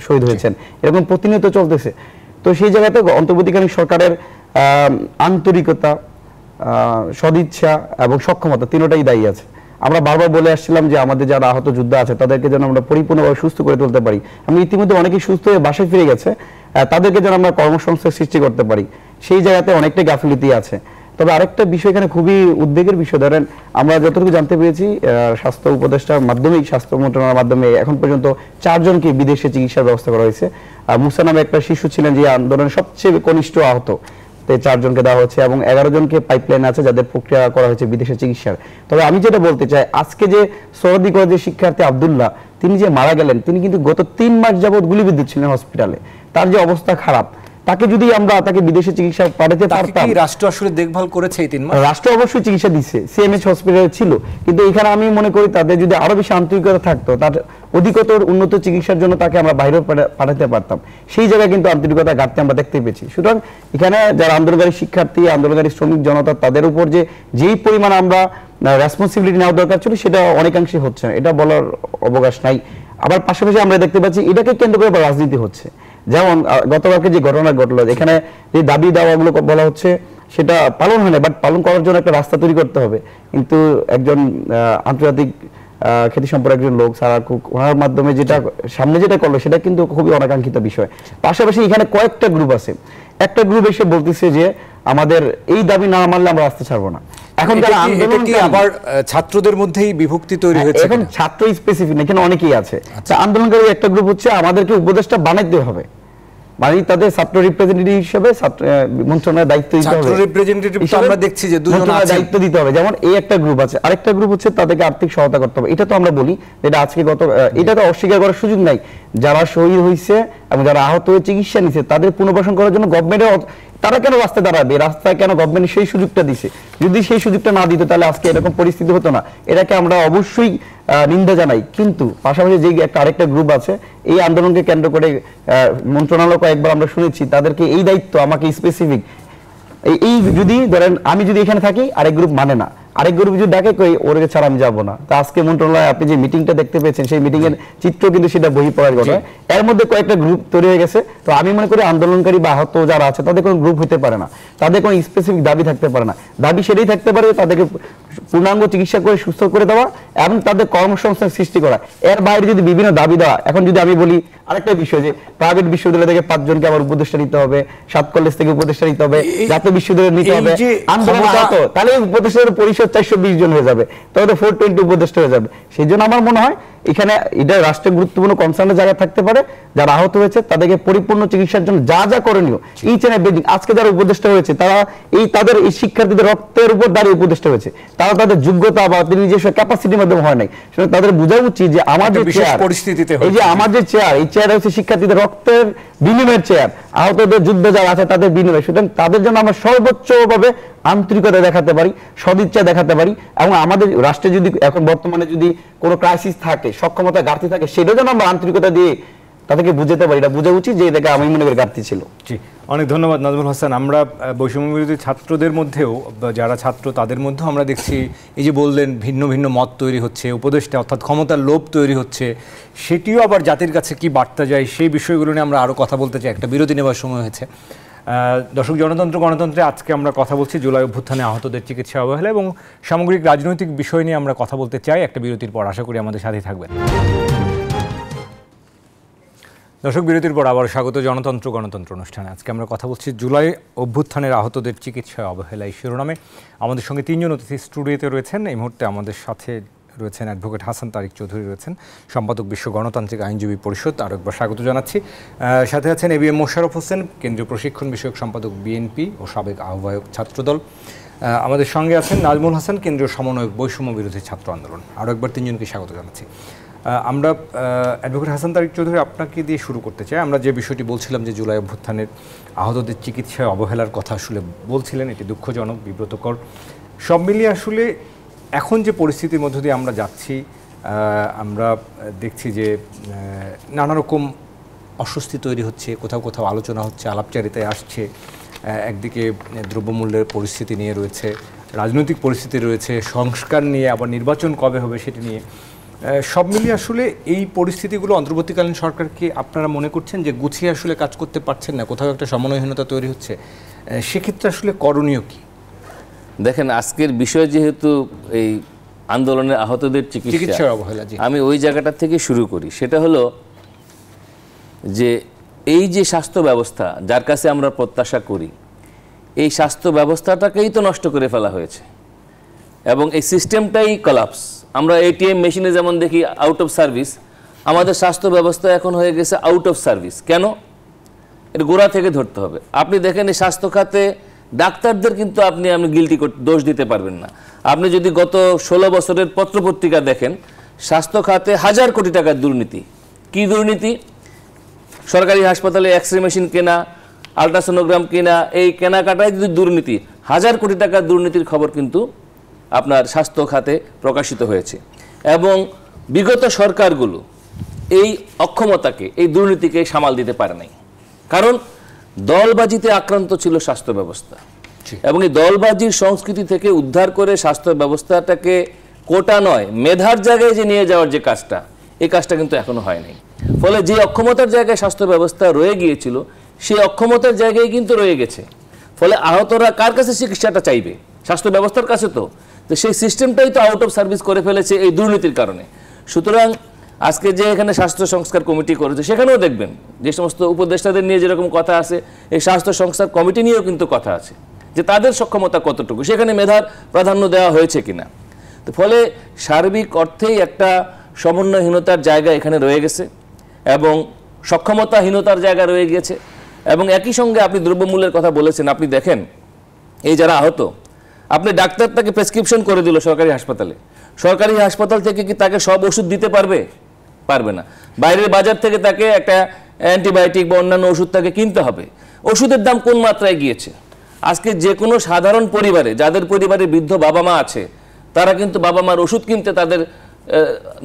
শহীদ হয়েছেন, এরকম প্রতিনিয়ত চলতেছে। তো সেই জায়গাতে অন্তর্বর্তীকালীন সরকারের আন্তরিকতা, সদিচ্ছা এবং সক্ষমতা তিনটাই দায়ী আছে। আমরা বারবার বলে আসছিলাম যে আমাদের যারা আহত যোদ্ধা আছে তাদেরকে যেন আমরা পরিপূর্ণভাবে সুস্থ করে তুলতে পারি। আমি ইতিমধ্যে অনেকেই সুস্থ হয়ে বাসায় ফিরে গেছে, তাদেরকে যেন আমরা কর্মসংস্থান সৃষ্টি করতে পারি, সেই জায়গাতে অনেকটাই গাফিলতি আছে। তবে আরেকটা বিষয় এখানে খুবই উদ্বেগের বিষয়, ধরেন আমরা যতটুকু জানতে পেরেছি স্বাস্থ্য উপদেষ্টার মাধ্যমে, স্বাস্থ্য মন্ত্রণালয়ের মাধ্যমে এখন পর্যন্ত 4 জনকে বিদেশে চিকিৎসার ব্যবস্থা করা হয়েছে। মুসা নামে একটা শিশু ছিলেন যে আন্দোলনের সবচেয়ে কনিষ্ঠ আহত, 4 জনকে দেওয়া হচ্ছে এবং 11 জনকে পাইপলাইন আছে যাদের প্রক্রিয়া করা হয়েছে বিদেশে চিকিৎসার। তবে আমি যেটা বলতে চাই, আজকে যে সোহরাওয়ার্দী কলেজের শিক্ষার্থী আব্দুল্লাহ তিনি যে মারা গেলেন, তিনি কিন্তু গত 3 মাস যাবৎ গুলিবিদ্ধ ছিলেন হসপিটালে। তার যে অবস্থা খারাপ, তাকে যদি আমরা তাকে বিদেশে চিকিৎসা পাঠাতে পারতাম। রাষ্ট্র আসলে দেখভাল করেছে এই 3 মাস? রাষ্ট্র অবশ্যই চিকিৎসা দিচ্ছে, সিএমএইচ হসপিটালে ছিল, কিন্তু এখানে আমি মনে করি তাদের যদি আরো বেশি আন্তরিকতা থাকতো, তার অধিকতর উন্নত চিকিৎসার জন্য তাকে আমরা বাইরে পাঠাতে পারতাম। সেই জায়গায় কিন্তু আন্তরিকতা ঘাটতি আমরা দেখতে পেয়েছি। সুতরাং এখানে যারা আন্দোলনকারী শিক্ষার্থী, আন্দোলনকারী শ্রমিক জনতা, তাদের উপর যেই পরিমাণ আমরা রেসপন্সিবিলিটি নেওয়া দরকার ছিল সেটা অনেকাংশে হচ্ছে না, এটা বলার অবকাশ নাই। আবার পাশাপাশি আমরা দেখতে পাচ্ছি এটাকে কেন্দ্র করে রাজনীতি হচ্ছে। যেমন গতকালকে যে ঘটনা ঘটলো, এখানে যে দাবি দাওয়াগুলো বলা হচ্ছে সেটা পালন হয় না, বাট পালন করার জন্য একটা রাস্তা তৈরি করতে হবে। কিন্তু একজন আন্তর্জাতিক খ্যাতি সম্পর্কে একজন লোক সারা কুক, ওনার মাধ্যমে যেটা সামনে যেটা করলো সেটা কিন্তু খুবই অনাকাঙ্ক্ষিত বিষয়। পাশাপাশি এখানে কয়েকটা গ্রুপ আছে, একটা গ্রুপ এসে বলতেছে যে আমাদের এই দাবি না মানলে আমরা রাস্তা ছাড়বো না। এখন যারা আন্দোলন আবার ছাত্রদের মধ্যেই বিভক্তি তৈরি হয়েছে, এখন ছাত্র স্পেসিফিক না, এখানে অনেকেই আছে। আন্দোলনকারী একটা গ্রুপ হচ্ছে আমাদেরকে উপদেষ্টা বানাইতে হবে, মানে তাদের ছাত্র রিপ্রেজেন্টেটিভ হিসেবে মন্ত্রণালয়ের দায়িত্ব দিতে হবে, ছাত্র রিপ্রেজেন্টেটিভ তো আমরা দেখছি যে দুজন আছে, দায়িত্ব দিতে হবে। যেমন এই একটা গ্রুপ আছে, আরেকটা গ্রুপ হচ্ছে তাদেরকে আর্থিক সহায়তা করতে হবে। এটা তো আমরা বলি এটা আজকে এটা তো অস্বীকার করার সুযোগ নাই। যারা শহীদ হয়েছে এবং যারা আহত হয়ে চিকিৎসা নিছে তাদের পুনর্বাসন করার জন্য গভর্নমেন্টের, তারা কেন রাস্তায় দাঁড়াবে? রাস্তায় কেন গভর্নমেন্ট সেই সুযোগটা দিছে? যদি সেই সুযোগটা না দিত তাহলে আজকে এরকম পরিস্থিতি হতো না। এটাকে আমরা অবশ্যই নিন্দা জানাই। কিন্তু পাশাপাশি যে একটা আরেকটা গ্রুপ আছে এই আন্দোলনকে কেন্দ্র করে মন্ত্রণালয় কয়েকবার আমরা শুনেছি তাদেরকে এই দায়িত্ব আমাকে স্পেসিফিক, এই যদি ধরেন আমি যদি এখানে থাকি আরেক গ্রুপ মানে না, আরেক গ্রুপ যদি ডাকে কই ওরকে ছাড়া আমি যাবো না। তো আজকে মন্ত্রণালয় আপনি যে মিটিংটা দেখতে পেয়েছেন সেই মিটিং এর চিত্র কিন্তু সেটা বহিঃপ্রকাশ ঘটে। এর মধ্যে কয়েকটা গ্রুপ তৈরি হয়ে গেছে। তো আমি মনে করি আন্দোলনকারী বা আহত যারা আছে তাদের কোনো গ্রুপ হতে পারে না, তাদের কোনো স্পেসিফিক দাবি থাকতে পারে না। দাবি সেটাই থাকতে পারে তাদেরকে পূর্ণাঙ্গ চিকিৎসা করে সুস্থ করে দেওয়া এবং তাদের কর্মসংস্থান সৃষ্টি করা। এর বাইরে যদি বিভিন্ন দাবি দেওয়া, এখন যদি আমি বলি আরেকটা বিষয় যে প্রাইভেট বিশ্ববিদ্যালয় থেকে 5 জনকে আবার উপদেষ্টা নিতে হবে, 7 কলেজ থেকে উপদেষ্টা নিতে হবে, জাতীয় বিশ্ববিদ্যালয় নিতে হবে, আন্দোলন আহত তাহলে উপদেষ্টার পরিষদ 420 জন হয়ে যাবে, তবে তো 420 উপদেষ্টা হয়ে যাবে। সেই জন্য আমার মনে হয় এখানে এটা রাষ্ট্রের গুরুত্বপূর্ণ কনসার্নের জায়গা থাকতে পারে। যারা আহত হয়েছে তাদেরকে পরিপূর্ণ চিকিৎসার জন্য যা যা করণীয় ইচ এন্ড এভরিথিং, আজকে যারা উপদেষ্টা হয়েছে তারা তাদের এই শিক্ষার্থীদের রক্তের উপর দাঁড়িয়ে উপদেষ্টা হয়েছে, তারা তাদের যোগ্যতা বা নিজস্ব ক্যাপাসিটির মাধ্যমে হয় নাই। সেটা তাদের বোঝা উচিত যে আমাদের চেয়ার, এই যে আমার যে চেয়ার, এই চেয়ার হচ্ছে শিক্ষার্থীদের রক্তের বিনিময়ের চেয়ার, আহতদের যুদ্ধ যারা আছে তাদের বিনিময়। সুতরাং তাদের জন্য আমরা সর্বোচ্চভাবে আন্তরিকতা দেখাতে পারি, সদিচ্ছা দেখাতে পারি। এবং আমাদের রাষ্ট্রে যদি এখন বর্তমানে যদি কোনো ক্রাইসিস থাকে, সক্ষমতা ঘাটতি থাকে, সেটাও যেন আমরা আন্তরিকতা দিয়ে তাদেরকে বুঝাতে পারি। এটা বোঝা উচিত যে এটাকে আমি মনে করি ঘাটতি ছিল। জি, অনেক ধন্যবাদ নাজমুল হাসান। আমরা বৈষম্য বিরোধী ছাত্রদের মধ্যেও যারা ছাত্র তাদের মধ্যেও আমরা দেখছি এই যে বললেন ভিন্ন ভিন্ন মত তৈরি হচ্ছে, উপদেষ্টা অর্থাৎ ক্ষমতার লোভ তৈরি হচ্ছে, সেটিও আবার জাতির কাছে কি বার্তা যায় সেই বিষয়গুলো নিয়ে আমরা আরও কথা বলতে চাই। একটা বিরতি নেওয়ার সময় হয়েছে। দর্শক, জনতন্ত্র গণতন্ত্রে আজকে আমরা কথা বলছি জুলাই অভ্যুত্থানে আহতদের চিকিৎসা অবহেলা এবং সামগ্রিক রাজনৈতিক বিষয় নিয়ে আমরা কথা বলতে চাই। একটা বিরতির পর আশা করি আমাদের সাথে থাকবেন। দর্শক, বিরতির পর আবার স্বাগত জনতন্ত্র গণতন্ত্র অনুষ্ঠানে। আজকে আমরা কথা বলছি জুলাই অভ্যুত্থানের আহতদের চিকিৎসায় অবহেলা এই শিরোনামে। আমাদের সঙ্গে 3 জন অতিথি স্টুডিওতে রয়েছেন। এই মুহূর্তে আমাদের সাথে রয়েছেন অ্যাডভোকেট হাসান তারিক চৌধুরী, রয়েছেন সম্পাদক বিশ্ব গণতান্ত্রিক আইনজীবী পরিষদ, আরও একবার স্বাগত জানাচ্ছি। সাথে আছেন ABM মোশাররফ হোসেন, কেন্দ্রীয় প্রশিক্ষণ বিষয়ক সম্পাদক বিএনপি ও সাবেক আহ্বায়ক ছাত্রদল। আমাদের সঙ্গে আছেন নাজমুল হাসান, কেন্দ্রীয় সমন্বয়ক বৈষম্য বিরোধী ছাত্র আন্দোলন। আরও একবার 3 জনকে স্বাগত জানাচ্ছি। আমরা অ্যাডভোকেট হাসান তারিক চৌধুরী আপনাকে দিয়ে শুরু করতে চাই। আমরা যে বিষয়টি বলছিলাম যে জুলাই অভ্যুত্থানের আহতদের চিকিৎসায় অবহেলার কথা আসলে বলছিলেন, এটি দুঃখজনক, বিব্রতকর। সব মিলিয়ে আসলে এখন যে পরিস্থিতির মধ্য দিয়ে আমরা যাচ্ছি, আমরা দেখছি যে নানা রকম অস্বস্তি তৈরি হচ্ছে, কোথাও কোথাও আলোচনা হচ্ছে, আলাপচারিতায় আসছে। একদিকে দ্রব্যমূল্যের পরিস্থিতি নিয়ে রয়েছে, রাজনৈতিক পরিস্থিতি রয়েছে, সংস্কার নিয়ে, আবার নির্বাচন কবে হবে সেটি নিয়ে। সব মিলিয়ে আসলে এই পরিস্থিতিগুলো অন্তর্বর্তীকালীন সরকারকে আপনারা মনে করছেন যে গুছিয়ে আসলে কাজ করতে পারছেন না, কোথাও একটা সমন্বয়হীনতা তৈরি হচ্ছে, সেক্ষেত্রে আসলে করণীয় কি? দেখেন, আজকের বিষয় যেহেতু এই আন্দোলনের আহতদের চিকিৎসার অবহেলা, আমি ওই জায়গাটা থেকে শুরু করি। সেটা হলো যে এই যে স্বাস্থ্য ব্যবস্থা যার কাছে আমরা প্রত্যাশা করি, এই স্বাস্থ্য ব্যবস্থাটাকেই তো নষ্ট করে ফেলা হয়েছে এবং এই সিস্টেমটাই কলাপস। আমরা ATM মেশিনে যেমন দেখি আউট অফ সার্ভিস, আমাদের স্বাস্থ্য ব্যবস্থা এখন হয়ে গেছে আউট অফ সার্ভিস। কেন? এর গোড়া থেকে ধরতে হবে। আপনি দেখেন এই স্বাস্থ্য খাতে ডাক্তারদের কিন্তু আপনি গিল্টি দোষ দিতে পারবেন না। আপনি যদি গত 16 বছরের পত্রপত্রিকা দেখেন, স্বাস্থ্য খাতে 1000 কোটি টাকার দুর্নীতি। কি দুর্নীতি? সরকারি হাসপাতালে এক্সরে মেশিন কেনা, আলট্রাসোনোগ্রাম কেনা, এই কেনাকাটায় যদি দুর্নীতি, 1000 কোটি টাকার দুর্নীতির খবর কিন্তু আপনার স্বাস্থ্য খাতে প্রকাশিত হয়েছে। এবং বিগত সরকারগুলো এই অক্ষমতাকে, এই দুর্নীতিকে সামাল দিতে পারে নাই, কারণ দলবাজিতে আক্রান্ত ছিল স্বাস্থ্য ব্যবস্থা। এবং এই দলবাজির সংস্কৃতি থেকে উদ্ধার করে স্বাস্থ্য ব্যবস্থাটাকে কোটা নয় মেধার জায়গায় যে নিয়ে যাওয়ার যে কাজটা, এই কাজটা কিন্তু এখনো হয়নি। ফলে যে অক্ষমতার জায়গায় স্বাস্থ্য ব্যবস্থা রয়ে গিয়েছিল সেই অক্ষমতার জায়গায় কিন্তু রয়ে গেছে। ফলে আহতরা কার কাছে চিকিৎসাটা চাইবে? স্বাস্থ্য ব্যবস্থার কাছে। তো সেই সিস্টেমটাই তো আউট অফ সার্ভিস করে ফেলেছে এই দুর্নীতির কারণে। সুতরাং আজকে যে এখানে স্বাস্থ্য সংস্কার কমিটি করেছে সেখানেও দেখবেন যে সমস্ত উপদেষ্টাদের নিয়ে যেরকম কথা আছে, এই স্বাস্থ্য সংস্কার কমিটি নিয়েও কিন্তু কথা আছে যে তাদের সক্ষমতা কতটুকু, সেখানে মেধার প্রাধান্য দেওয়া হয়েছে কিনা। তো ফলে সার্বিক অর্থেই একটা সমন্বয়হীনতার জায়গা এখানে রয়ে গেছে এবং সক্ষমতাহীনতার জায়গা রয়ে গিয়েছে। এবং একই সঙ্গে আপনি দ্রব্যমূল্যের কথা বলেছেন, আপনি দেখেন এই যারা আহত, আপনি ডাক্তার তাকে প্রেসক্রিপশন করে দিল সরকারি হাসপাতালে, সরকারি হাসপাতাল থেকে কি তাকে সব ওষুধ দিতে পারবে? পারবে না। বাইরের বাজার থেকে তাকে একটা অ্যান্টিবায়োটিক বা অন্যান্য ওষুধ তাকে কিনতে হবে। ওষুধের দাম কোন মাত্রায় গিয়েছে? আজকে যে কোনো সাধারণ পরিবারে, যাদের পরিবারে বৃদ্ধ বাবা মা আছে, তারা কিন্তু বাবা মার ওষুধ কিনতে তাদের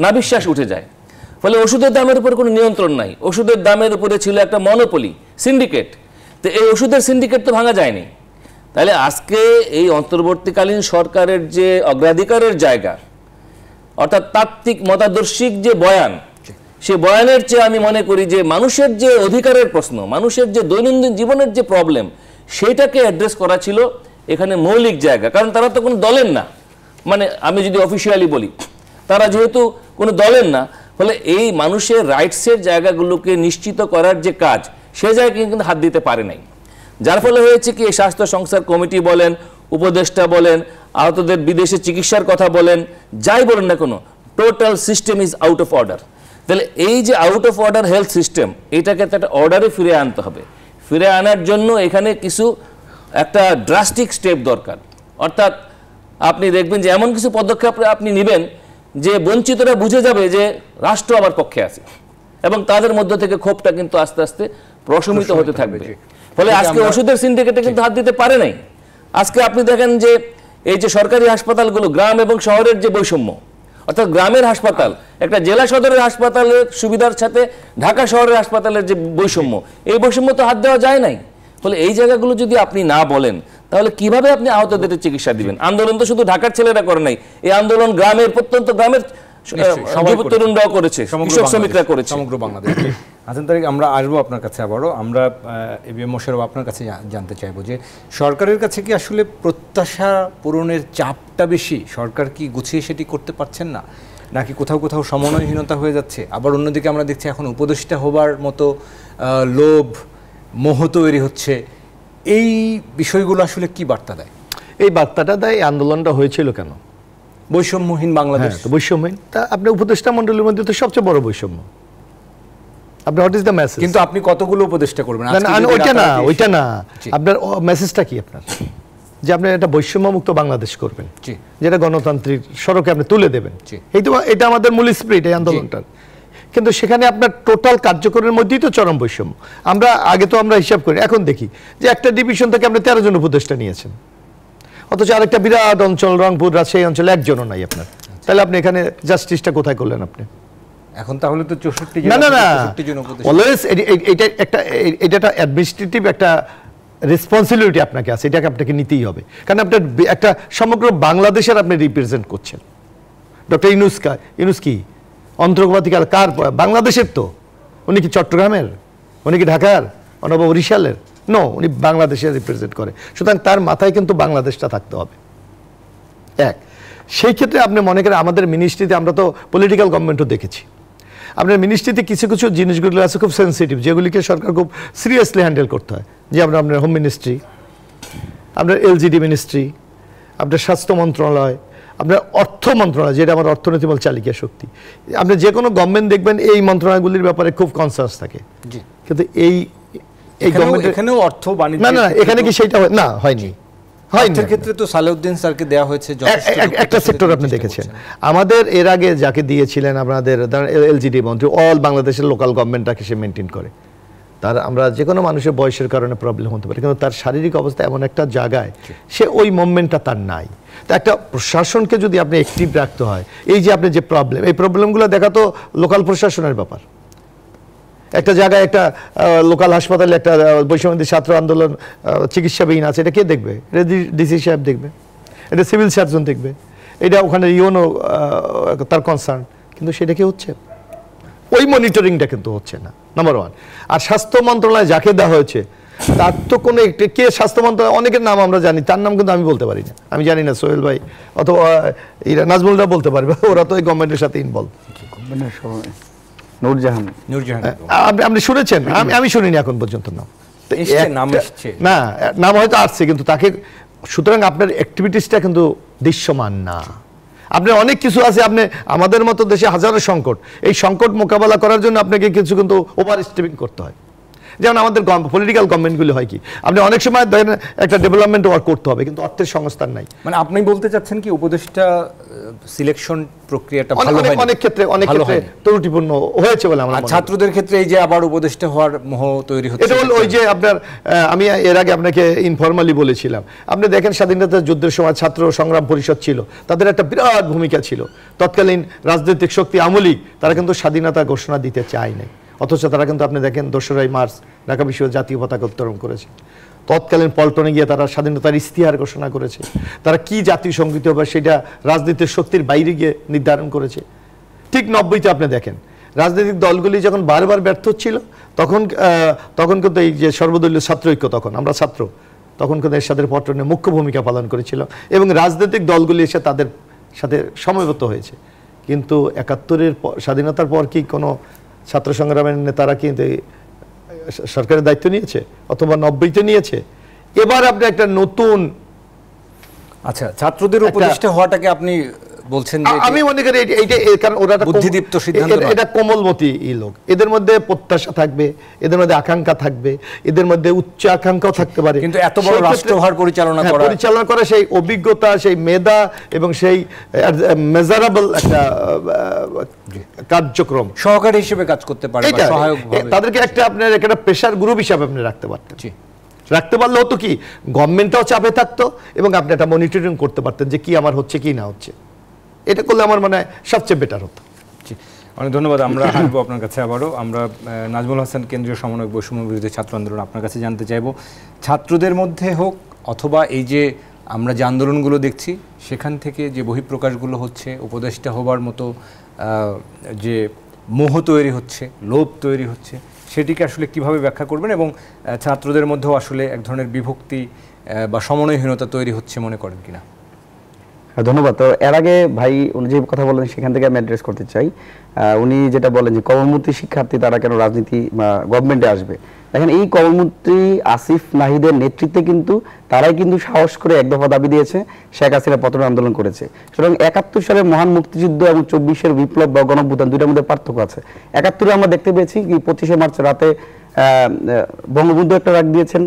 নাভিশ্বাস উঠে যায়। ফলে ওষুধের দামের উপর কোনো নিয়ন্ত্রণ নাই। ওষুধের দামের উপরে ছিল একটা মনোপলি, সিন্ডিকেট। তো এই ওষুধের সিন্ডিকেট তো ভাঙা যায়নি। তাহলে আজকে এই অন্তর্বর্তীকালীন সরকারের যে অগ্রাধিকারের জায়গা, অর্থাৎ তাত্ত্বিক মতাদর্শিক যে বয়ান, সে বয়ানের চেয়ে আমি মনে করি যে মানুষের যে অধিকারের প্রশ্ন, মানুষের যে দৈনন্দিন জীবনের যে প্রবলেম, সেটাকে অ্যাড্রেস করা ছিল এখানে মৌলিক জায়গা। কারণ তারা তো কোনো দলের না, মানে আমি যদি অফিসিয়ালি বলি, তারা যেহেতু কোনো দলের না, ফলে এই মানুষের রাইটসের জায়গাগুলোকে নিশ্চিত করার যে কাজ, সে জায়গায় কিন্তু হাত দিতে পারে নাই। যার ফলে হয়েছে কি, এই স্বাস্থ্য সংস্কার কমিটি বলেন, উপদেষ্টা বলেন, আহতদের বিদেশে চিকিৎসার কথা বলেন, যাই বলেন না কোনো, total system is out of order. তাহলে এই যে out of order health system, এটাকে একটা অর্ডারে ফিরে আনতে হবে। ফিরে আনার জন্য এখানে কিছু একটা ড্রাস্টিক স্টেপ দরকার। অর্থাৎ আপনি দেখবেন যে এমন কিছু পদক্ষেপ আপনি নেবেন যে বঞ্চিতরা বুঝে যাবে যে রাষ্ট্র আবার পক্ষে আছে, এবং তাদের মধ্য থেকে ক্ষোভটা কিন্তু আস্তে আস্তে প্রশমিত হতে থাকবে। ফলে আজকে ওষুধের সিন্ডিকেটে কিন্তু হাত দিতে পারে নাই। আজকে আপনি দেখেন যে এই যে সরকারি হাসপাতালগুলো, গ্রাম এবং শহরের যে বৈষম্য, অর্থাৎ গ্রামের হাসপাতাল একটা জেলা সদরের হাসপাতালের সুবিধার সাথে ঢাকা শহরের হাসপাতালের যে বৈষম্য, এই বৈষম্য তো হাত দেওয়া যায় নাই। ফলে এই জায়গাগুলো যদি আপনি না বলেন, তাহলে কিভাবে আপনি আহতদের চিকিৎসা দিবেন? আন্দোলন তো শুধু ঢাকার ছেলেরা করে নাই, এই আন্দোলন গ্রামের, প্রত্যন্ত গ্রামের তরুণরাও করেছে, কৃষক শ্রমিকরা করেছে, সমগ্র বাংলাদেশ। হাসান তারিক, আমরা আসবো আপনার কাছে আবারও। আমরা এবিএম মোশাররফ আপনার কাছে জানতে চাইবো যে সরকারের কাছে কি আসলে প্রত্যাশা পূরণের চাপটা বেশি? সরকার কি গুছিয়ে সেটি করতে পারছেন না, নাকি কোথাও কোথাও সমন্বয়হীনতা হয়ে যাচ্ছে? আবার অন্যদিকে আমরা দেখছি এখন উপদেষ্টা হবার মতো লোভ, মোহ তৈরি হচ্ছে। এই বিষয়গুলো আসলে কি বার্তা দেয়? এই বার্তাটা দেয় আন্দোলনটা হয়েছিল কেন? বৈষম্যহীন বাংলাদেশ। তো বৈষম্যহীন, তা আপনার উপদেষ্টা মণ্ডলীর মধ্যে তো সবচেয়ে বড় বৈষম্য। আপনি হোয়াট ইজ দ্য মেসেজ? কিন্তু আপনি কতগুলো উপদেষ্টা করবেন? ওইটা না, আপনার মেসেজটা কি আপনার? যে আপনি একটা বৈষম্যমুক্ত বাংলাদেশ করবেন, যেটা গণতান্ত্রিক সড়কে আপনি তুলে দেবেন। এটা আমাদের মূল স্পিরিট এই আন্দোলনটার। কিন্তু সেখানে আপনার টোটাল কার্যকরের মধ্যেই তো চরম বৈষম্য। আমরা হিসাব করি, এখন দেখি যে একটা ডিভিশন থেকে আপনি 13 জন উপদেষ্টা নিয়েছেন, অথচ আরেকটা বিরাট অঞ্চল রংপুর, রাজশাহী অঞ্চলে একজনও নাই আপনার। তাহলে আপনি এখানে জাস্টিসটা কোথায় করলেন আপনি? এখন তাহলে তো 64 না, অলওয়েজ এটা অ্যাডমিনিস্ট্রেটিভ একটা রেসপন্সিবিলিটি আপনাকে আছে, এটাকে আপনাকে নিতেই হবে। কারণ আপনার একটা সমগ্র বাংলাদেশের আপনি রিপ্রেজেন্ট করছেন। ডক্টর ইউনূস কি অন্তর্বর্তীকাল কার? বাংলাদেশের তো। উনি কি চট্টগ্রামের? উনি কি ঢাকার? অথবা বরিশালের? নো, উনি বাংলাদেশের রিপ্রেজেন্ট করে। সুতরাং তার মাথায় কিন্তু বাংলাদেশটা থাকতে হবে। সেই ক্ষেত্রে আপনি মনে করেন আমাদের মিনিস্ট্রিতে, আমরা তো পলিটিক্যাল গভর্নমেন্টও দেখেছি, আপনার মিনিস্ট্রিতে কিছু কিছু জিনিসগুলো আছে খুব সেন্সিটিভ, যেগুলিকে সরকার খুব সিরিয়াসলি হ্যান্ডেল করতে হয়। যে আপনার হোম মিনিস্ট্রি, আপনার এলজিডি মিনিস্ট্রি, আপনার স্বাস্থ্য মন্ত্রণালয়, আপনার অর্থ মন্ত্রণালয়, যেটা আমার অর্থনীতি বল চালিকা শক্তি। আপনি যে কোনো গভর্নমেন্ট দেখবেন এই মন্ত্রণালয়গুলির ব্যাপারে খুব কনসাস থাকে। কিন্তু এই গভর্নমেন্টের এখানেও অর্থ বাণিজ্য, না, এখানে কি সেইটা না? হয়নি। অর্থের ক্ষেত্রে তো সালেউদ্দিন স্যারকে দেওয়া হয়েছে একটা সেক্টর। আপনি দেখেছেন আমাদের এর আগে যাকে দিয়েছিলেন আপনাদের এলজিডি মন্ত্রী, অল বাংলাদেশের লোকাল গভর্নমেন্টটাকে সে মেনটেন করে। তার আমরা যে কোনো মানুষের বয়সের কারণে প্রবলেম হতে পারে, কিন্তু তার শারীরিক অবস্থা এমন একটা জায়গায় সে ওই মুভমেন্টটা তার নাই। তো একটা প্রশাসনকে যদি আপনি অ্যাক্টিভ রাখতে হয়, এই যে আপনি যে প্রবলেম, এই প্রবলেমগুলো দেখা তো লোকাল প্রশাসনের ব্যাপার। একটা জায়গায় একটা লোকাল হাসপাতালে একটা বৈষম্যবিরোধী ছাত্র আন্দোলন চিকিৎসাবিহীন আছে, এটা কে দেখবে? এটা ডিসি সাহেব দেখবে, এটা সিভিল সার্জন দেখবে, এটা ওখানে ইউনো তার কনসার্ন, কিন্তু সেটা কি হচ্ছে? ওই মনিটরিংটা কিন্তু হচ্ছে না, নাম্বার ওয়ান। আর স্বাস্থ্য মন্ত্রণালয় যাকে দেওয়া হয়েছে তার তো কোনো কে স্বাস্থ্য মন্ত্রণালয়, অনেকের নাম আমরা জানি, তার নাম কিন্তু আমি বলতে পারি না, আমি জানি না, সোহেল ভাই অথবা নাজমুলরা বলতে পারবে, ওরা তো এই গভর্নমেন্টের সাথে ইনভলভ। নূরজাহান আপনি শুনেছেন? আমি শুনিনি এখন পর্যন্ত নাম। না, নাম হয়তো আসছে, কিন্তু তাকে, সুতরাং আপনার অ্যাক্টিভিটিসটা কিন্তু দৃশ্যমান না। আপনার অনেক কিছু আছে, আপনি আমাদের মতো দেশে হাজারো সংকট, এই সংকট মোকাবেলা করার জন্য আপনাকে কিছু কিন্তু ওভার স্টেপিং করতে হয়। যেমন আমাদের পলিটিক্যাল গভর্নমেন্টগুলি হয় কি, আপনি অনেক সময় দেখেন একটা ডেভেলপমেন্ট ওয়ার্ক করতে হবে, কিন্তু অর্থের সংস্থান নাই। মানে আপনি বলতে চাচ্ছেন কি উপদেষ্টা সিলেকশন প্রক্রিয়াটা ভালো হয়নি, অনেক ক্ষেত্রে ত্রুটিপূর্ণ হয়েছে বলে আমরা। ছাত্রদের ক্ষেত্রে এই যে আবার উপদেষ্টা হওয়ার মোহ তৈরি হচ্ছে, এটা হলো ওই যে আপনার, আমি এর আগে আপনাকে ইনফরমালি বলেছিলাম, আপনি দেখেন স্বাধীনতা যুদ্ধের সময় ছাত্র সংগ্রাম পরিষদ ছিল, তাদের একটা বিরাট ভূমিকা ছিল। তৎকালীন রাজনৈতিক শক্তি আওয়ামী লীগ, তারা কিন্তু স্বাধীনতা ঘোষণা দিতে চায় নাই, অথচ তারা কিন্তু আপনি দেখেন 2রা মার্চ ঢাকা বিশ্ববিদ্যালয় জাতীয় পতাকা উত্তোলন করেছে। তৎকালীন পল্টনে গিয়ে তারা স্বাধীনতার ইশতেহার ঘোষণা করেছে। তারা কি জাতীয় সঙ্গীত হবে সেটা রাজনীতির শক্তির বাইরে গিয়ে নির্ধারণ করেছে। ঠিক 90-তে আপনি দেখেন রাজনৈতিক দলগুলি যখন বারবার ব্যর্থ হচ্ছিল, তখন কিন্তু এই যে সর্বদলীয় ছাত্র ঐক্য, তখন আমরা ছাত্র, তখন কিন্তু এরশাদের পল্টনে মুখ্য ভূমিকা পালন করেছিল এবং রাজনৈতিক দলগুলি এসে তাদের সাথে সমবেত হয়েছে। কিন্তু 71-এর স্বাধীনতার পর কি কোনো ছাত্র সংগ্রামের নেতারা কি সরকারের দায়িত্ব নিয়েছে, অথবা 90-তে নিয়েছে? এবার আপনি একটা নতুন, আচ্ছা, ছাত্রদের উপদেষ্টা হওয়াটাকে আপনি বলছেন যে, আমি মনে করি এইটা, কারণ ওরা বুদ্ধিদীপ্ত সিদ্ধান্ত, এটা কোমলমতি লোক, এদের মধ্যে প্রত্যাশা থাকবে, এদের মধ্যে আকাঙ্ক্ষা থাকবে, এদের মধ্যে উচ্চ আকাঙ্ক্ষাও থাকতে পারে, কিন্তু এত বড় রাষ্ট্রভার পরিচালনা করা সেই অভিজ্ঞতা, সেই মেধা এবং সেই মেজারেবল একটা কার্যক্রম, সহকারী হিসেবে কাজ করতে পারে, সহায়কভাবে তাদেরকে একটা আপনার একটা প্রেশার গ্রুপ হিসাবে আপনি রাখতে পারতেন। রাখতে পারলে হতো কি, গভর্নমেন্টটাও চাপে থাকতো এবং আপনি একটা মনিটরিং করতে পারতেন যে কি আমার হচ্ছে কি না হচ্ছে। এটা করলে আমার মনে হয় সবচেয়ে বেটার হতো। অনেক ধন্যবাদ। আমরা আসবো আপনার কাছে আবারও। আমরা নাজমুল হাসান, কেন্দ্রীয় সমন্বয়ক, বৈষম্য বিরোধী ছাত্র আন্দোলন, আপনার কাছে জানতে চাইব, ছাত্রদের মধ্যে হোক অথবা এই যে আমরা যে আন্দোলনগুলো দেখছি সেখান থেকে যে বহিঃপ্রকাশগুলো হচ্ছে, উপদেষ্টা হবার মতো যে মোহ তৈরি হচ্ছে, লোভ তৈরি হচ্ছে, সেটিকে আসলে কিভাবে ব্যাখ্যা করবেন, এবং ছাত্রদের মধ্যেও আসলে এক ধরনের বিভক্তি বা সমন্বয়হীনতা তৈরি হচ্ছে মনে করেন কিনা? ধন্যবাদ। তো এর আগে ভাই উনি যে কথা বলেন সেখান থেকে আমি অ্যাড্রেস করতে চাই। উনি যেটা বলেন যে কমলমন্ত্রী শিক্ষার্থী তারা কেন রাজনীতি গভর্নমেন্টে আসবে, দেখেন এই কমলমন্ত্রী আসিফ নাহিদের নেতৃত্বে কিন্তু তারাই কিন্তু সাহস করে এক দফা দাবি দিয়েছে, শেখ হাসিনা পতন আন্দোলন করেছে। সুতরাং 71 সালের মহান মুক্তিযুদ্ধ এবং 24-এর বিপ্লব বা গণঅভ্যুত্থান দুইটার মধ্যে পার্থক্য আছে। 71-এ আমরা দেখতে পেয়েছি কি 25শে মার্চ রাতে বঙ্গবন্ধু একটা ডাক দিয়েছেন,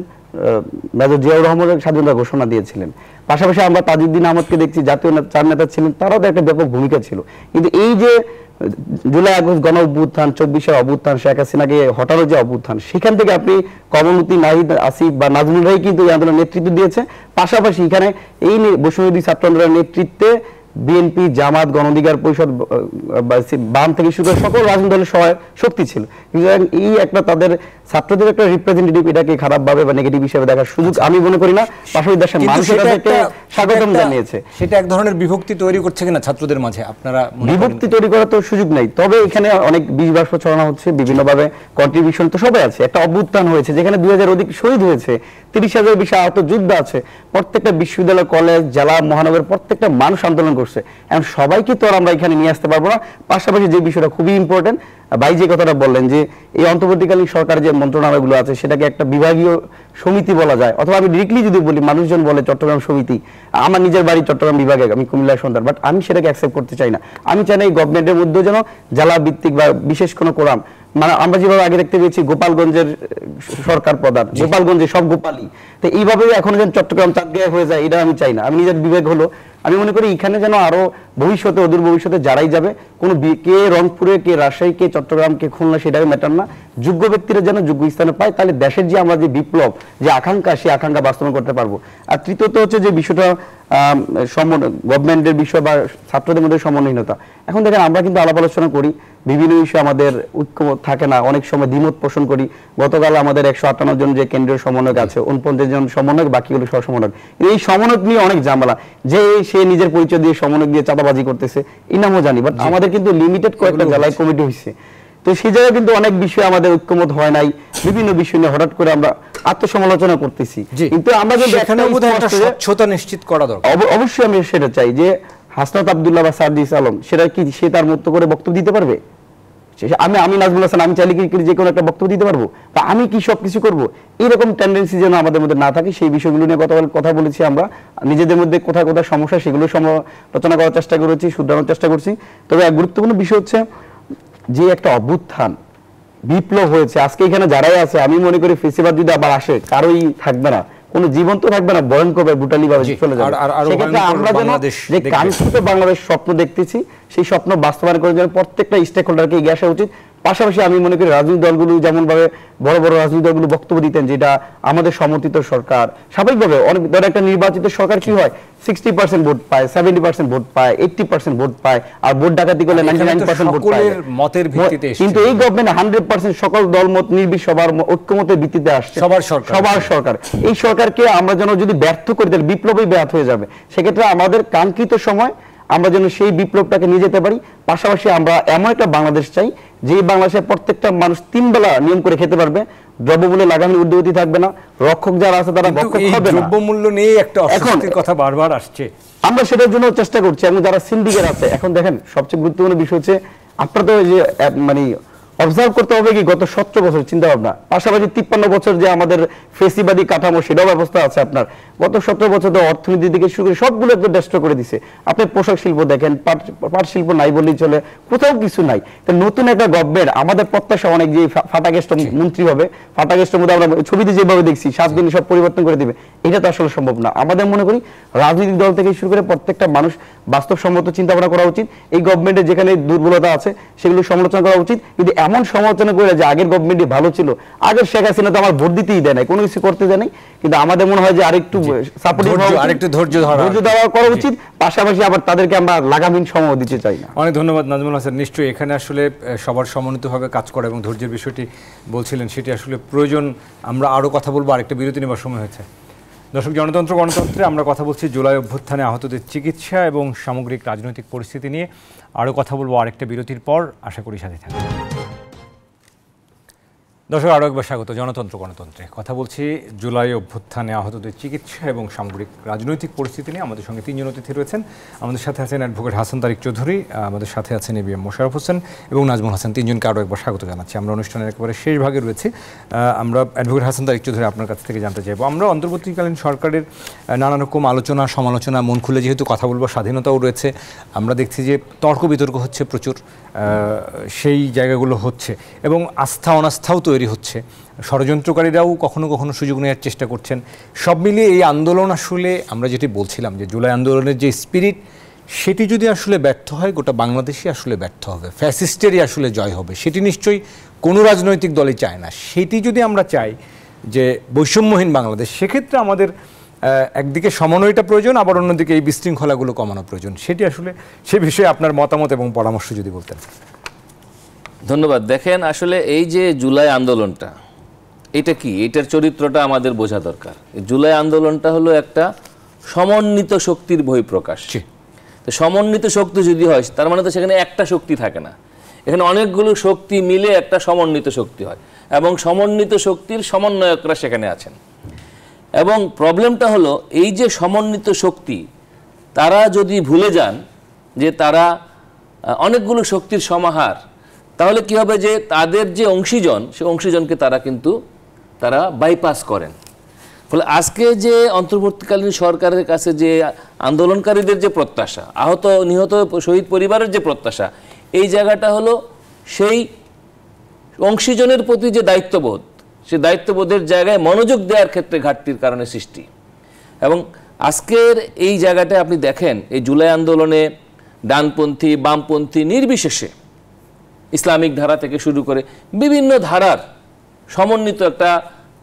মেজর জিয়াউর রহমানের স্বাধীনতা ঘোষণা দিয়েছিলেন। পাশাপাশি আমরা তাজউদ্দিন আহমদকে দেখছি, জাতীয় চার নেতা ছিলেন, তারাও তো একটা ব্যাপক ভূমিকা ছিল। কিন্তু এই যে জুলাই আগস্ট গণ অভ্যুত্থান, 24-এর অভ্যুত্থান, শেখ হাসিনাকে হটানোর যে অভ্যুত্থান, সেখান থেকে আপনি কমলমন্ত্রী, নাহিদ, আসিফ বা নাজমুল রাই কিন্তু এই আন্দোলনের নেতৃত্ব দিয়েছে। পাশাপাশি এখানে এই বৈষম্যবিরোধী ছাত্র আন্দোলনের নেতৃত্বে বিএনপি, জামাত, গণ অধিকার পরিষদ, বাম থেকে শুরু করে সকল রাজনৈতিক দলের সহায় শক্তি ছিল। এই একটা তাদের ছাত্রদের একটা রিপ্রেজেন্টেটিভ, এটাকে খারাপভাবে বা নেগেটিভ হিসেবে দেখার সুযোগ আমি মনে করি না। পাশাপাশি দেশের মানুষ এটাকে স্বাগতম জানিয়েছে। সেটা এক ধরনের বিভক্তি তৈরি করছে কিনা ছাত্রদের মাঝে, আপনারা বিভক্তি তৈরি করার তো সুযোগ নাই। তবে এখানে অনেক বীজ বাষ্প ছড়ানো হচ্ছে, বিভিন্নভাবে কন্ট্রিবিউশন তো সবাই আছে। একটা অভ্যুত্থান হয়েছে যেখানে 2000 অধিক শহীদ হয়েছে, 30,000 বেশি আহত যোদ্ধা আছে, প্রত্যেকটা বিশ্ববিদ্যালয়, কলেজ, জেলা, মহানগরের প্রত্যেকটা মানুষ আন্দোলন করছে। এখন সবাইকে তো আর আমরা এখানে নিয়ে আসতে পারবো না। পাশাপাশি যে বিষয়টা খুবই ইম্পর্টেন্ট, ভাই যে কথাটা বললেন যে এই অন্তর্বর্তীকালীন সরকার যে মন্ত্রণালয়গুলো আছে সেটাকে একটা বিভাগীয় সমিতি বলা যায়, অথবা আমি ডিরেক্টলি যদি বলি, মানুষজন বলে চট্টগ্রাম সমিতি, আমার নিজের বাড়ি চট্টগ্রাম বিভাগে, আমি কুমিল্লার সন্তান, বাট আমি সেটাকে অ্যাকসেপ্ট করতে চাই না। আমি চাই না এই গভর্নমেন্টের মধ্যে যেন জেলা ভিত্তিক বা বিশেষ কোনো কোরাম, মানে আমরা যেভাবে আগে দেখতে পেয়েছি গোপালগঞ্জের সরকার প্রধান, গোপালগঞ্জে সব গোপালই, তো এইভাবে এখন যেন চট্টগ্রাম চাঁদগাঁও হয়ে যায় এটা আমি চাই না। আমি নিজের বিবেক হলো আমি মনে করি এখানে যেন আরো ভবিষ্যতে অদূর ভবিষ্যতে যারাই যাবে কোনো কে রংপুরে, কে রাজশাহী, কে চট্টগ্রাম, কে খুলনা সেটাকে ম্যাটার না, যোগ্য ব্যক্তিরা যেন যোগ্য স্থানে পায়, তাহলে দেশের যে আমরা যে বিপ্লব, যে আকাঙ্ক্ষা, সেই আকাঙ্ক্ষা বাস্তবায়ন করতে পারবো। আর তৃতীয়ত হচ্ছে যে বিষয়টা গভর্নমেন্টের বিষয় বা ছাত্রদের মধ্যে সমন্বয়হীনতা। এখন দেখেন আমরা কিন্তু আলাপ আলোচনা করি, বিভিন্ন বিষয়ে আমাদের ঐক্য থাকে না, অনেক সময় দ্বিমত পোষণ করি। গতকাল আমাদের 158 জন যে কেন্দ্রীয় সমন্বয়ক আছে, 49 জন সমন্বয়ক, বাকিগুলো সহ সমন্বয়ক। এই সমন্বয়ক নিয়ে অনেক ঝামেলা, যে সে নিজের পরিচয় দিয়ে সমন্বয়ক দিয়ে চাঁদাবাজি করতেছে, এই নামও জানি। বাট আমাদের কিন্তু লিমিটেড কয়েকটা জেলায় কমিটি হয়েছে, তো সেই জায়গায় কিন্তু অনেক বিষয় আমাদের ঐক্যমত হয় নাই। বিভিন্ন বিষয় নিয়ে হঠাৎ করে আমরা আত্মসমালোচনা করতেছি, কিন্তু আমরা যদি স্বচ্ছতা নিশ্চিত করা দরকার। অবশ্যই আমি সেটা চাই যে হাসনাত আব্দুল্লাহ বা সার্জিস আলম সেটা কি সে তার মতো করে বক্তব্য দিতে পারবে? আমি নাজমুল হাসান আমি চাইলে কি যে কোনো একটা বক্তব্য দিতে পারবো, বা আমি কি সবকিছু করবো? এরকম টেন্ডেন্সি যেন আমাদের মধ্যে না থাকে, সেই বিষয়গুলো নিয়ে কথা বলেছি। আমরা নিজেদের মধ্যে কোথায় কোথায় সমস্যা সেগুলো সমালোচনা করার চেষ্টা করেছি, শুধরানোর চেষ্টা করছি। তবে এক গুরুত্বপূর্ণ বিষয় হচ্ছে যে একটা অভ্যুত্থান বিপ্লব হয়েছে, আজকে এখানে যারাই আছে আমি মনে করি ফেসিবাদ যদি আবার আসে কারোই থাকবে না, কোনো জীবন তো থাকবে না, ভয়ঙ্কর ব্রুটালি ভাবে চলে যাবে। সেক্ষেত্রে আমরা যেন যে কাঙ্ক্ষিত বাংলাদেশ স্বপ্ন দেখতেছি সেই স্বপ্ন বাস্তবায়ন করার জন্য প্রত্যেকটা স্টেক হোল্ডারকে এগিয়ে আসা উচিত। পাশাপাশি আমি মনে করি রাজনৈতিক দলগুলো যেমন ভাবে বড় বড় রাজনৈতিক দলগুলো বক্তব্য দিতেন যেটা আমাদের সমর্থিত সরকার, স্বাভাবিকভাবে অনেক ধর একটা নির্বাচিত সরকার কি হয় 60% ভোট পায়, 70% ভোট পায়, 80% ভোট পায়, আর ভোট ডাকাতি করলে 99% ভোট পায় মতের ভিত্তিতে। কিন্তু এই গভর্নমেন্ট 100% সকল দল মত নির্বিশেষে সবার ঐক্যমতের ভিত্তিতে আসছে, সবার সরকার। এই সরকারকে আমরা যেন যদি ব্যর্থ করে দেয় বিপ্লবই ব্যর্থ হয়ে যাবে। সেক্ষেত্রে আমাদের কাঙ্ক্ষিত সময় আমরা যেন সেই বিপ্লবটাকে নিয়ে যেতে পারি। পাশাপাশি আমরা এমন একটা বাংলাদেশ চাই যে বাংলাদেশের প্রত্যেকটা মানুষ 3 বেলা নিয়ম করে খেতে পারবে, দ্রব্যমূল্যে লাগামী ঊর্ধ্বগতি থাকবে না, রক্ষক যারা আছে তারা রক্ষক হবে না। দ্রব্যমূল্য নিয়ে একটা অস্বস্তির কথা বারবার আসছে, আমরা সেটার জন্য চেষ্টা করছি। এবং যারা সিন্ডিকেট আছে, এখন দেখেন সবচেয়ে গুরুত্বপূর্ণ বিষয় হচ্ছে আপনার তো যে মানে অবজার্ভ করতে হবে কি গত 17 বছর চিন্তা ভাবনা, পাশাপাশি 53 বছর যে আমাদের ফেসিবাদী কাঠামো সেটাও ব্যবস্থা আছে আপনার। গত 17 বছর তো অর্থনীতি থেকে শুরু করে সবগুলো একদম ডেস্ট্রয় করে দিছে। আপনি পোশাক শিল্প দেখেন, পাট শিল্প নাই বললেই চলে, কোথাও কিছু নাই। তো নতুন একটা গভর্নমেন্ট, আমাদের প্রত্যাশা অনেক যে ফাটাকেষ্ট মন্ত্রী হবে, ফাটাকেষ্টের মধ্যে আমরা ছবিতে যেভাবে দেখছি 7 দিনে সব পরিবর্তন করে দিবে, এটা তো আসলে সম্ভব না। আমাদের মনে করি রাজনৈতিক দল থেকে শুরু করে প্রত্যেকটা মানুষ বাস্তবসম্মত চিন্তা ভাবনা করা উচিত। এই গভর্নমেন্টের যেখানে দুর্বলতা আছে সেগুলো সমালোচনা করা উচিত, কিন্তু এমন সমালোচনা করে যে আগের গভর্নমেন্টই ভালো ছিল, আগের শেখ হাসিনা তো আমার ভোট দিতেই দেয় নাই, কোনো কিছু করতে দেয় নাই। কিন্তু আমাদের মনে হয় যে আরেকটু সাপোর্টিভ আরেকটু ধৈর্য ধরা করা উচিত। পাশাপাশি আবার তাদেরকে আমরা লাগামহীন সময় দিতে চাই না। অনেক ধন্যবাদ নাজমুল হাসান। নিশ্চয়ই এখানে আসলে সবার সমন্বিতভাবে কাজ করা এবং ধৈর্যের বিষয়টি বলছিলেন, সেটি আসলে প্রয়োজন। আমরা আরও কথা বলবো, আরেকটা বিরতি নেবার সময় হয়েছে। দর্শক, গণতন্ত্রে আমরা কথা বলছি জুলাই অভ্যুত্থানে আহতদের চিকিৎসা এবং সামগ্রিক রাজনৈতিক পরিস্থিতি নিয়ে। আরও কথা বলবো আরেকটা বিরতির পর, আশা করি সাথে থাকবেন। দর্শক, আরও একবার স্বাগত গণতন্ত্রে। কথা বলছি জুলাই অভ্যুত্থানে আহতদের চিকিৎসা এবং সামগ্রিক রাজনৈতিক পরিস্থিতি নিয়ে। আমাদের সঙ্গে 3 জন অতিথি রয়েছেন। আমাদের সাথে আছেন অ্যাডভোকেট হাসান তারিক চৌধুরী, আমাদের সাথে আছেন এবিএম মোশাররফ হোসেন এবং নাজমুল হাসান। 3 জনকে আরও একবার স্বাগত জানাচ্ছি। আমরা অনুষ্ঠানের একেবারে শেষ ভাগে রয়েছি। আমরা অ্যাডভোকেট হাসান তারিক চৌধুরী আপনার কাছ থেকে জানতে চাইবো, আমরা অন্তর্বর্তীকালীন সরকারের নানা রকম আলোচনা সমালোচনা, মন খুলে যেহেতু কথা বলবো, স্বাধীনতাও রয়েছে, আমরা দেখছি যে তর্ক বিতর্ক হচ্ছে প্রচুর, সেই জায়গাগুলো হচ্ছে এবং আস্থা অনাস্থাও তৈরি হচ্ছে। ষড়যন্ত্রকারীরাও কখনো কখনো সুযোগ নেওয়ার চেষ্টা করছেন। সব মিলিয়ে এই আন্দোলন আসলে আমরা যেটি বলছিলাম যে জুলাই আন্দোলনের যে স্পিরিট, সেটি যদি আসলে ব্যর্থ হয় গোটা বাংলাদেশই আসলে ব্যর্থ হবে, ফ্যাসিস্টেরই আসলে জয় হবে। সেটি নিশ্চয়ই কোনো রাজনৈতিক দলই চায় না। সেটি যদি আমরা চাই যে বৈষম্যহীন বাংলাদেশ, সেক্ষেত্রে আমাদের একদিকে সমন্বয়টা প্রয়োজন, আবার অন্যদিকে এই বিশৃঙ্খলাগুলো কমানো প্রয়োজন। সেটি আসলে সে বিষয়ে আপনার মতামত এবং পরামর্শ যদি বলতেন। ধন্যবাদ। দেখেন, আসলে এই যে জুলাই আন্দোলনটা, এটা কি, এটার চরিত্রটা আমাদের বোঝা দরকার। জুলাই আন্দোলনটা হলো একটা সমন্বিত শক্তির বহিঃপ্রকাশ। তো সমন্বিত শক্তি যদি হয় তার মানে তো সেখানে একটা শক্তি থাকে না, এখানে অনেকগুলো শক্তি মিলে একটা সমন্বিত শক্তি হয় এবং সমন্বিত শক্তির সমন্বয়করা সেখানে আছেন। এবং প্রবলেমটা হলো এই যে সমন্বিত শক্তি, তারা যদি ভুলে যান যে তারা অনেকগুলো শক্তির সমাহার, তাহলে কি হবে যে তাদের যে অংশীজন, সে অংশীজনকে তারা বাইপাস করেন। ফলে আজকে যে অন্তর্বর্তীকালীন সরকারের কাছে যে আন্দোলনকারীদের যে প্রত্যাশা, আহত নিহত শহীদ পরিবারের যে প্রত্যাশা, এই জায়গাটা হলো সেই অংশীজনের প্রতি যে দায়িত্ববোধ, সে দায়িত্ববোধের জায়গায় মনোযোগ দেওয়ার ক্ষেত্রে ঘাটতির কারণে সৃষ্টি। এবং আজকের এই জায়গাটায় আপনি দেখেন, এই জুলাই আন্দোলনে ডানপন্থী বামপন্থী নির্বিশেষে, ইসলামিক ধারা থেকে শুরু করে বিভিন্ন ধারার সমন্বিত একটা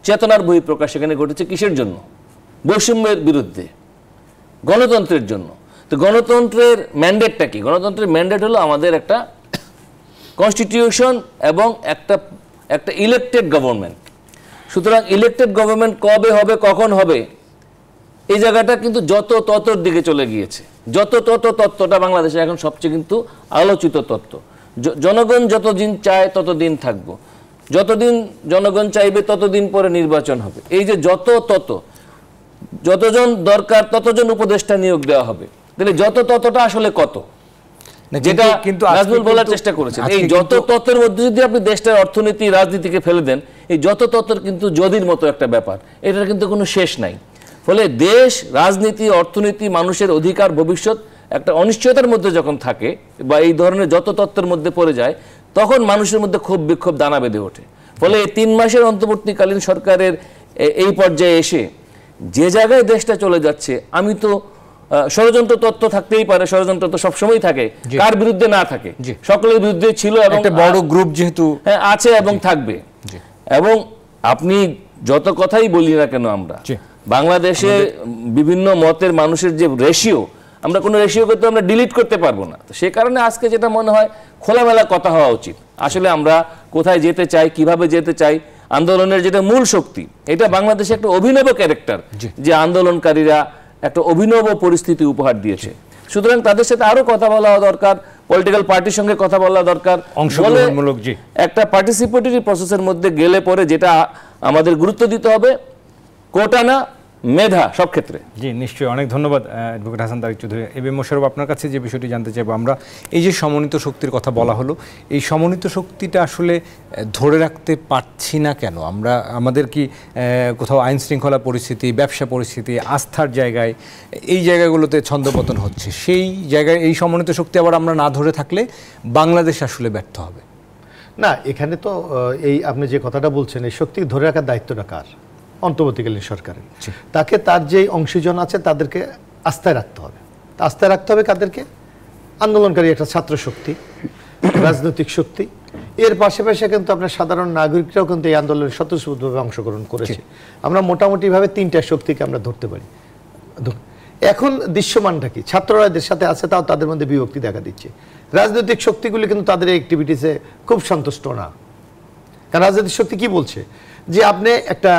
চেতনার বহিঃপ্রকাশ সেখানে ঘটেছে। কিসের জন্য? বৈষম্যের বিরুদ্ধে, গণতন্ত্রের জন্য। তো গণতন্ত্রের ম্যান্ডেটটা কি? গণতন্ত্রের ম্যান্ডেট হলো আমাদের একটা কনস্টিটিউশন এবং একটা ইলেকটেড গভর্নমেন্ট। সুতরাং ইলেকটেড গভর্নমেন্ট কবে হবে, কখন হবে, এই জায়গাটা কিন্তু যত ততর দিকে চলে গিয়েছে। যত তত তত্ত্বটা বাংলাদেশে এখন সবচেয়ে কিন্তু আলোচিত তত্ত্ব। জনগণ যতদিন চায় ততদিন থাকবো, যতদিন জনগণ চাইবে ততদিন পরে নির্বাচন হবে। এই যে যত তত, যতজন দরকার ততজন উপদেষ্টা নিয়োগ দেওয়া হবে, তাহলে যত ততটা আসলে কত? যেটা কিন্তু নাজমুল বলার চেষ্টা করেছেন, এই যত তত্ত্বের মধ্যে যদি আপনি দেশটার অর্থনীতি রাজনীতিকে ফেলে দেন, এই যত তত্ত্বের কিন্তু যদির মতো একটা ব্যাপার, এটার কিন্তু কোনো শেষ নাই। ফলে দেশ, রাজনীতি, অর্থনীতি, মানুষের অধিকার, ভবিষ্যৎ একটা অনিশ্চয়তার মধ্যে যখন থাকে বা এই ধরনের যত তত্ত্বের মধ্যে পড়ে যায়, তখন মানুষের মধ্যে ক্ষোভ বিক্ষোভ দানা বেঁধে ওঠে। ফলে এই 3 মাসের অন্তর্বর্তীকালীন সরকারের এই পর্যায়ে এসে যে জায়গায় দেশটা চলে যাচ্ছে, আমি তো ষড়যন্ত্র তত্ত্ব থাকতেই পারে, ষড়যন্ত্র তো সবসময় থাকে, কার বিরুদ্ধে না থাকে, সকলের বিরুদ্ধে ছিল এবং বড় গ্রুপ যেহেতু আছে এবং থাকবে। এবং আপনি যত কথাই বলি না কেন, আমরা বাংলাদেশে বিভিন্ন মতের মানুষের যে রেশিও, আমরা কোনো রেশিওকে তো আমরা ডিলিট করতে পারবো না। তো সে কারণে আজকে যেটা মনে হয় খোলামেলা কথা হওয়া উচিত। আসলে আমরা কোথায় যেতে চাই, কিভাবে যেতে চাই, আন্দোলনের যেটা মূল শক্তি, এটা বাংলাদেশে একটা অভিনব ক্যারেক্টার, যে আন্দোলনকারীরা একটা অভিনব পরিস্থিতি উপহার দিয়েছে। সুতরাং তাদের সাথে আরো কথা বলা দরকার, পলিটিক্যাল পার্টির সঙ্গে কথা বলা দরকার, অংশগ্রহণমূলক একটা পার্টিসিপেটরি প্রসেসের মধ্যে গেলে পরে যেটা আমাদের গুরুত্ব দিতে হবে, কোটা না মেধা সব ক্ষেত্রে। জি নিশ্চয়ই, অনেক ধন্যবাদ অ্যাডভোকেট হাসান তারিক চৌধুরী। এবি মোশাররফ, আপনার কাছে যে বিষয়টি জানতে চাইবো, আমরা এই যে সমন্বিত শক্তির কথা বলা হলো, এই সমন্বিত শক্তিটা আসলে ধরে রাখতে পারছি না কেন? আমরা আমাদের কি কোথাও আইন শৃঙ্খলা পরিস্থিতি, ব্যবসা পরিস্থিতি, আস্থার জায়গায়, এই জায়গাগুলোতে ছন্দপতন হচ্ছে, সেই জায়গায় এই সমন্বিত শক্তি আবার আমরা না ধরে থাকলে বাংলাদেশ আসলে ব্যর্থ হবে? না, এখানে তো এই আপনি যে কথাটা বলছেন, এই শক্তি ধরে রাখার দায়িত্বটা কার? অন্তর্বর্তীকালীন সরকারের। তাকে তার যে অংশীজন আছে তাদেরকে আস্থায় রাখতে হবে। আস্থায় রাখতে হবে কাদেরকে? আন্দোলনকারী একটা ছাত্র শক্তি, রাজনৈতিক শক্তি, এর পাশাপাশি কিন্তু আপনার সাধারণ নাগরিকরাও কিন্তু এই আন্দোলনে স্বতঃস্ফূর্তভাবে অংশগ্রহণ করেছে। আমরা মোটামুটিভাবে 3টা শক্তিকে আমরা ধরতে পারি। এখন দৃশ্যমানটা কি? ছাত্ররা এদের সাথে আছে, তাও তাদের মধ্যে বিভক্তি দেখা দিচ্ছে। রাজনৈতিক শক্তিগুলি কিন্তু তাদের অ্যাক্টিভিটিসে খুব সন্তুষ্ট না। কারণ রাজনৈতিক শক্তি কি বলছে? যে আপনি একটা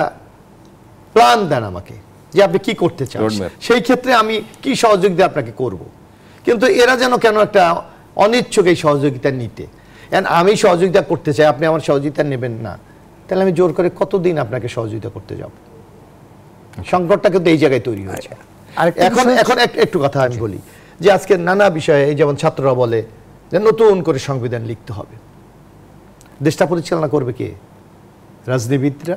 প্ল্যান দেন আমাকে, যে আপনি কি করতে চান, সেই ক্ষেত্রে আমি কি সহযোগিতা আপনাকে করব। কিন্তু এরা যেন কেন একটা অনিচ্ছুক এই সহযোগিতা নিতে। আমি সহযোগিতা করতে চাই, আপনি আমার সহযোগিতা নেবেন না, তাহলে আমি জোর করে কতদিন আপনাকে সহযোগিতা করতে যাব? সংকটটা কিন্তু এই জায়গায় তৈরি হয়েছে। এখন একটু কথা আমি বলি, যে আজকে নানা বিষয়ে, এই যেমন ছাত্ররা বলে যে নতুন করে সংবিধান লিখতে হবে, দেশটা পরিচালনা করবে কে? রাজনীতিবিদরা,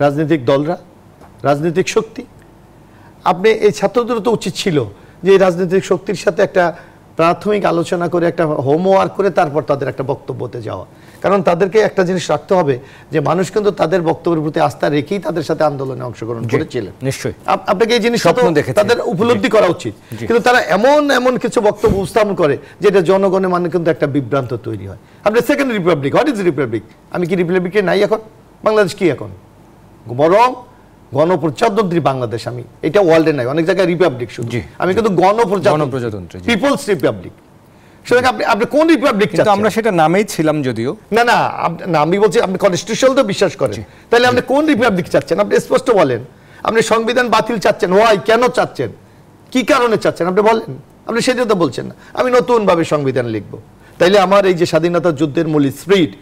রাজনৈতিক দলরা, রাজনৈতিক শক্তি। আপনি এই ছাত্রদের তো উচিত ছিল যে এই রাজনৈতিক শক্তির সাথে একটা প্রাথমিক আলোচনা করে, একটা হোমওয়ার্ক করে তারপর তাদের একটা বক্তব্যতে যাওয়া। কারণ তাদেরকে একটা জিনিস রাখতে হবে যে মানুষ কিন্তু তাদের বক্তব্যের প্রতি আস্থা রেখেই তাদের সাথে আন্দোলনে অংশগ্রহণ করেছিলেন। নিশ্চয়ই আপনাকে এই জিনিসটা তাদের উপলব্ধি করা উচিত। কিন্তু তারা এমন কিছু বক্তব্য উপস্থাপন করে যেটা জনগণের মানে কিন্তু একটা বিভ্রান্ত তৈরি হয়। আপনি second Republic, what is Republic? আমি কি রিপাবলিকে নাই এখন? বাংলাদেশ কি এখন? বরং গণপ্রজাতন্ত্রী বাংলাদেশ। আমি এটা ওয়ার্ল্ডে নাই, অনেক জায়গায় রিপাবলিক শুধু, আমি কিন্তু গণপ্রজাতন্ত্রী, পিপলস রিপাবলিক। সুতরাং আপনি কোন রিপাবলিক চাচ্ছেন? আমরা সেটা নামেই ছিলাম যদিও। না, আমি বলছি আপনি কনস্টিটিউশন তো বিশ্বাস করেন, তাহলে আপনি কোন রিপাবলিক চাচ্ছেন? আপনি স্পষ্ট বলেন। আপনি সংবিধান বাতিল চাচ্ছেন, ওয়াই, কেন চাচ্ছেন, কি কারণে চাচ্ছেন আপনি বলেন। আপনি সেটা তো বলছেন না। আমি নতুন ভাবে সংবিধান লিখব, তাইলে আমার এই যে স্বাধীনতা যুদ্ধের মূল স্পিরিট,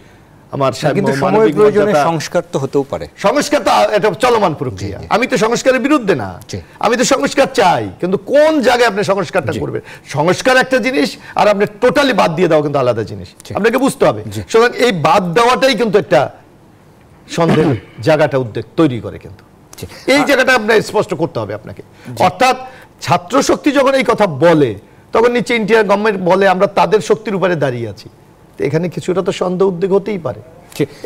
আমার সংস্কার তো হতেও পারে। সংস্কার তো এটা চলমান প্রক্রিয়া। আমি তো সংস্কারের বিরুদ্ধে না, আমি তো সংস্কার চাই, কিন্তু কোন জায়গায় আপনি সংস্কারটা করবেন? সংস্কার একটা জিনিস, আর আপনি টোটালি বাদ দিয়ে দাও কিন্তু আলাদা জিনিস, আপনাকে বুঝতে হবে। সুতরাং এই বাদ দেওয়াটাই কিন্তু একটা সন্দেহের জায়গাটা উদ্বেগ তৈরি করে, কিন্তু এই জায়গাটা আপনার স্পষ্ট করতে হবে আপনাকে। অর্থাৎ ছাত্র শক্তি যখন এই কথা বলে, তখন নিচে ইন্ডিয়ার গভর্নমেন্ট বলে আমরা তাদের শক্তির উপরে দাঁড়িয়ে আছি। এখানে কিছুটা তো সন্দেহ উদ্বেগ হতেই পারে।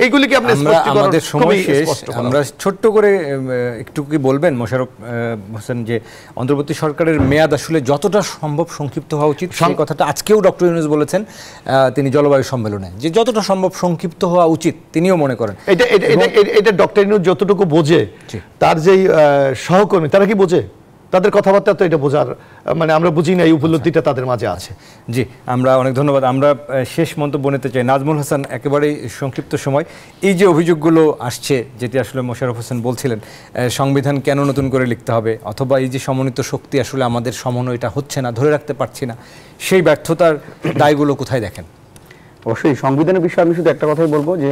এইগুলি কি আপনি আমাদের সময় শেষ, আমরা ছোট্ট করে একটু কি বলবেন মোশাররফ হোসেন যে অন্তর্বর্তী সরকারের মেয়াদ আসলে যতটা সম্ভব সংক্ষিপ্ত হওয়া উচিত, সেই কথাটা আজকেও ডক্টর ইউনূস বলেছেন তিনি জলবায়ু সম্মেলনে, যে যতটা সম্ভব সংক্ষিপ্ত হওয়া উচিত তিনিও মনে করেন। এটা ডক্টর ইউনূস যতটুকু বোঝে, তার যেই সহকর্মী তারা কি বোঝে, তাদের কথাবার্তা তো এটা বোঝার মানে আমরা বুঝি না, এই উপলব্ধিটা তাদের মাঝে আছে। জি, আমরা অনেক ধন্যবাদ। আমরা শেষ মন্তব্য নিতে চাই নাজমুল হাসান, একেবারেই সংক্ষিপ্ত সময়, এই যে অভিযোগগুলো আসছে, যেটি আসলে মোশাররফ হোসেন বলছিলেন সংবিধান কেন নতুন করে লিখতে হবে, অথবা এই যে সমন্বিত শক্তি আসলে আমাদের সমন্বয়টা হচ্ছে না, ধরে রাখতে পারছি না, সেই ব্যর্থতার দায়গুলো কোথায় দেখেন? অবশ্যই সংবিধানের বিষয়ে আমি শুধু একটা কথাই বলবো যে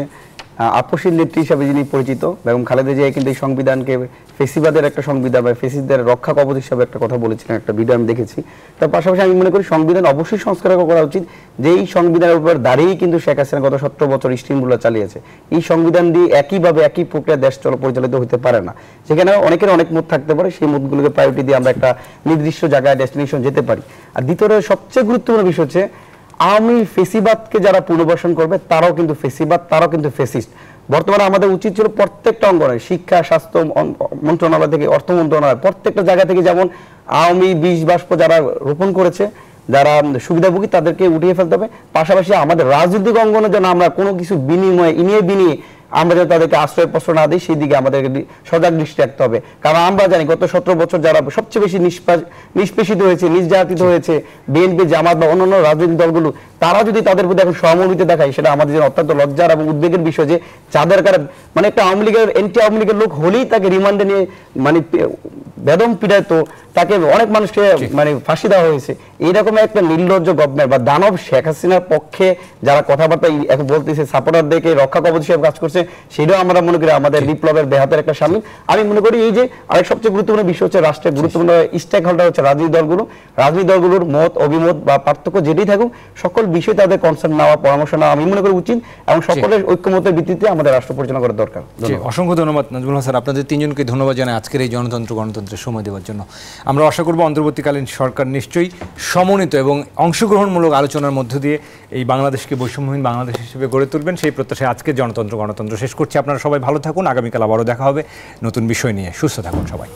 আপসীন নেত্রী হিসাবে যিনি পরিচিত বেগম খালেদা জিয়া কিন্তু এই সংবিধানকে ফেসিবাদের একটা সংবিধান বা ফেসিসদের রক্ষা কবচ হিসাবে একটা কথা বলেছিলেন, একটা ভিডিও আমি দেখেছি। তার পাশাপাশি আমি মনে করি সংবিধান অবশ্যই সংস্কার করা উচিত, যে এই সংবিধানের উপর দাঁড়িয়েই কিন্তু শেখ হাসিনা গত 17 বছর স্টিমগুলো চালিয়েছে। এই সংবিধান দিয়ে একইভাবে একই প্রক্রিয়া দেশ পরিচালিত হতে পারে না, সেখানে অনেকের অনেক মত থাকতে পারে, সেই মতগুলোকে প্রায়োরিটি দিয়ে আমরা একটা নির্দিষ্ট জায়গায় ডেস্টিনেশন যেতে পারি। আর দ্বিতীয়ত সবচেয়ে গুরুত্বপূর্ণ বিষয় হচ্ছে আওয়ামী ফেসিবাদকে যারা পুনর্বাসন করবে তারাও কিন্তু ফেসিবাদ, তারাও কিন্তু ফেসিস্ট। বর্তমানে আমাদের উচিত ছিল প্রত্যেকটা অঙ্গনে, শিক্ষা, স্বাস্থ্য মন্ত্রণালয় থেকে অর্থ মন্ত্রণালয়, প্রত্যেকটা জায়গা থেকে যেমন আওয়ামী বীজ বাষ্প যারা রোপণ করেছে, যারা সুবিধাভোগী তাদেরকে উঠিয়ে ফেলতে হবে। পাশাপাশি আমাদের রাজনৈতিক অঙ্গনে যেন আমরা কোনো কিছু বিনিময়ে বিনিয়ে আমরা যেন তাদেরকে আশ্রয় প্রশ্রয় না দিই, সেই দিকে আমাদেরকে সজাগ দৃষ্টি রাখতে হবে। কারণ আমরা জানি গত 17 বছর যারা সবচেয়ে বেশি নিষ্পেষিত হয়েছে, নির্যাতিত হয়েছে, বিএনপি, জামাত বা অন্যান্য রাজনৈতিক দলগুলো, তারা যদি তাদের প্রতি এখন সহানুভূতি দেখায়, সেটা আমাদের জন্য অত্যন্ত লজ্জার এবং উদ্বেগের বিষয়। যে যাদের কারণে মানে একটা আওয়ামী লীগের এন্টি আওয়ামী লীগের লোক হলেই তাকে রিমান্ডে নিয়ে মানে বেদম পিড়াইতো, তাকে অনেক মানুষকে মানে ফাঁসি দেওয়া হয়েছে। এইরকম একটা নির্লজ্জ গভর্নমেন্ট বা দানব শেখ হাসিনার পক্ষে যারা কথাবার্তা এখন বলতেছে, সাপোর্টারদেরকে রক্ষা কবচ হিসেবে কাজ করছে, সেটাও আমরা মনে করি আমাদের বিপ্লবের ব্যাহতের একটা সামিল। আমি মনে করি এই যে আরেক সবচেয়ে গুরুত্বপূর্ণ বিষয় হচ্ছে রাষ্ট্রের গুরুত্বপূর্ণ স্টেক হোল্ডার হচ্ছে রাজনৈতিক দলগুলো। রাজনৈতিক দলগুলোর মত অভিমত বা পার্থক্য যেটাই থাকুক, সকল বিষয় তাদের কনসার্ন নেওয়া, পরামর্শ নেওয়া আমি মনে করি উচিত, এবং সকলের ঐক্যমতের ভিত্তিতে আমাদের রাষ্ট্র পরিচালনা করা দরকার। অসংখ্য ধন্যবাদ নাজমুল হাসান, আপনাদের তিনজনকে ধন্যবাদ জানাই আজকের এই গণতন্ত্রের সময় দেওয়ার জন্য। আমরা আশা করব অন্তর্বর্তীকালীন সরকার নিশ্চয়ই সমন্বিত এবং অংশগ্রহণমূলক আলোচনার মধ্য দিয়ে এই বাংলাদেশকে বৈষম্যহীন বাংলাদেশ হিসেবে গড়ে তুলবেন। সেই প্রত্যাশায় আজকের গণতন্ত্র শেষ করছি। আপনারা সবাই ভালো থাকুন, আগামীকাল আবারও দেখা হবে নতুন বিষয় নিয়ে। সুস্থ থাকুন সবাই।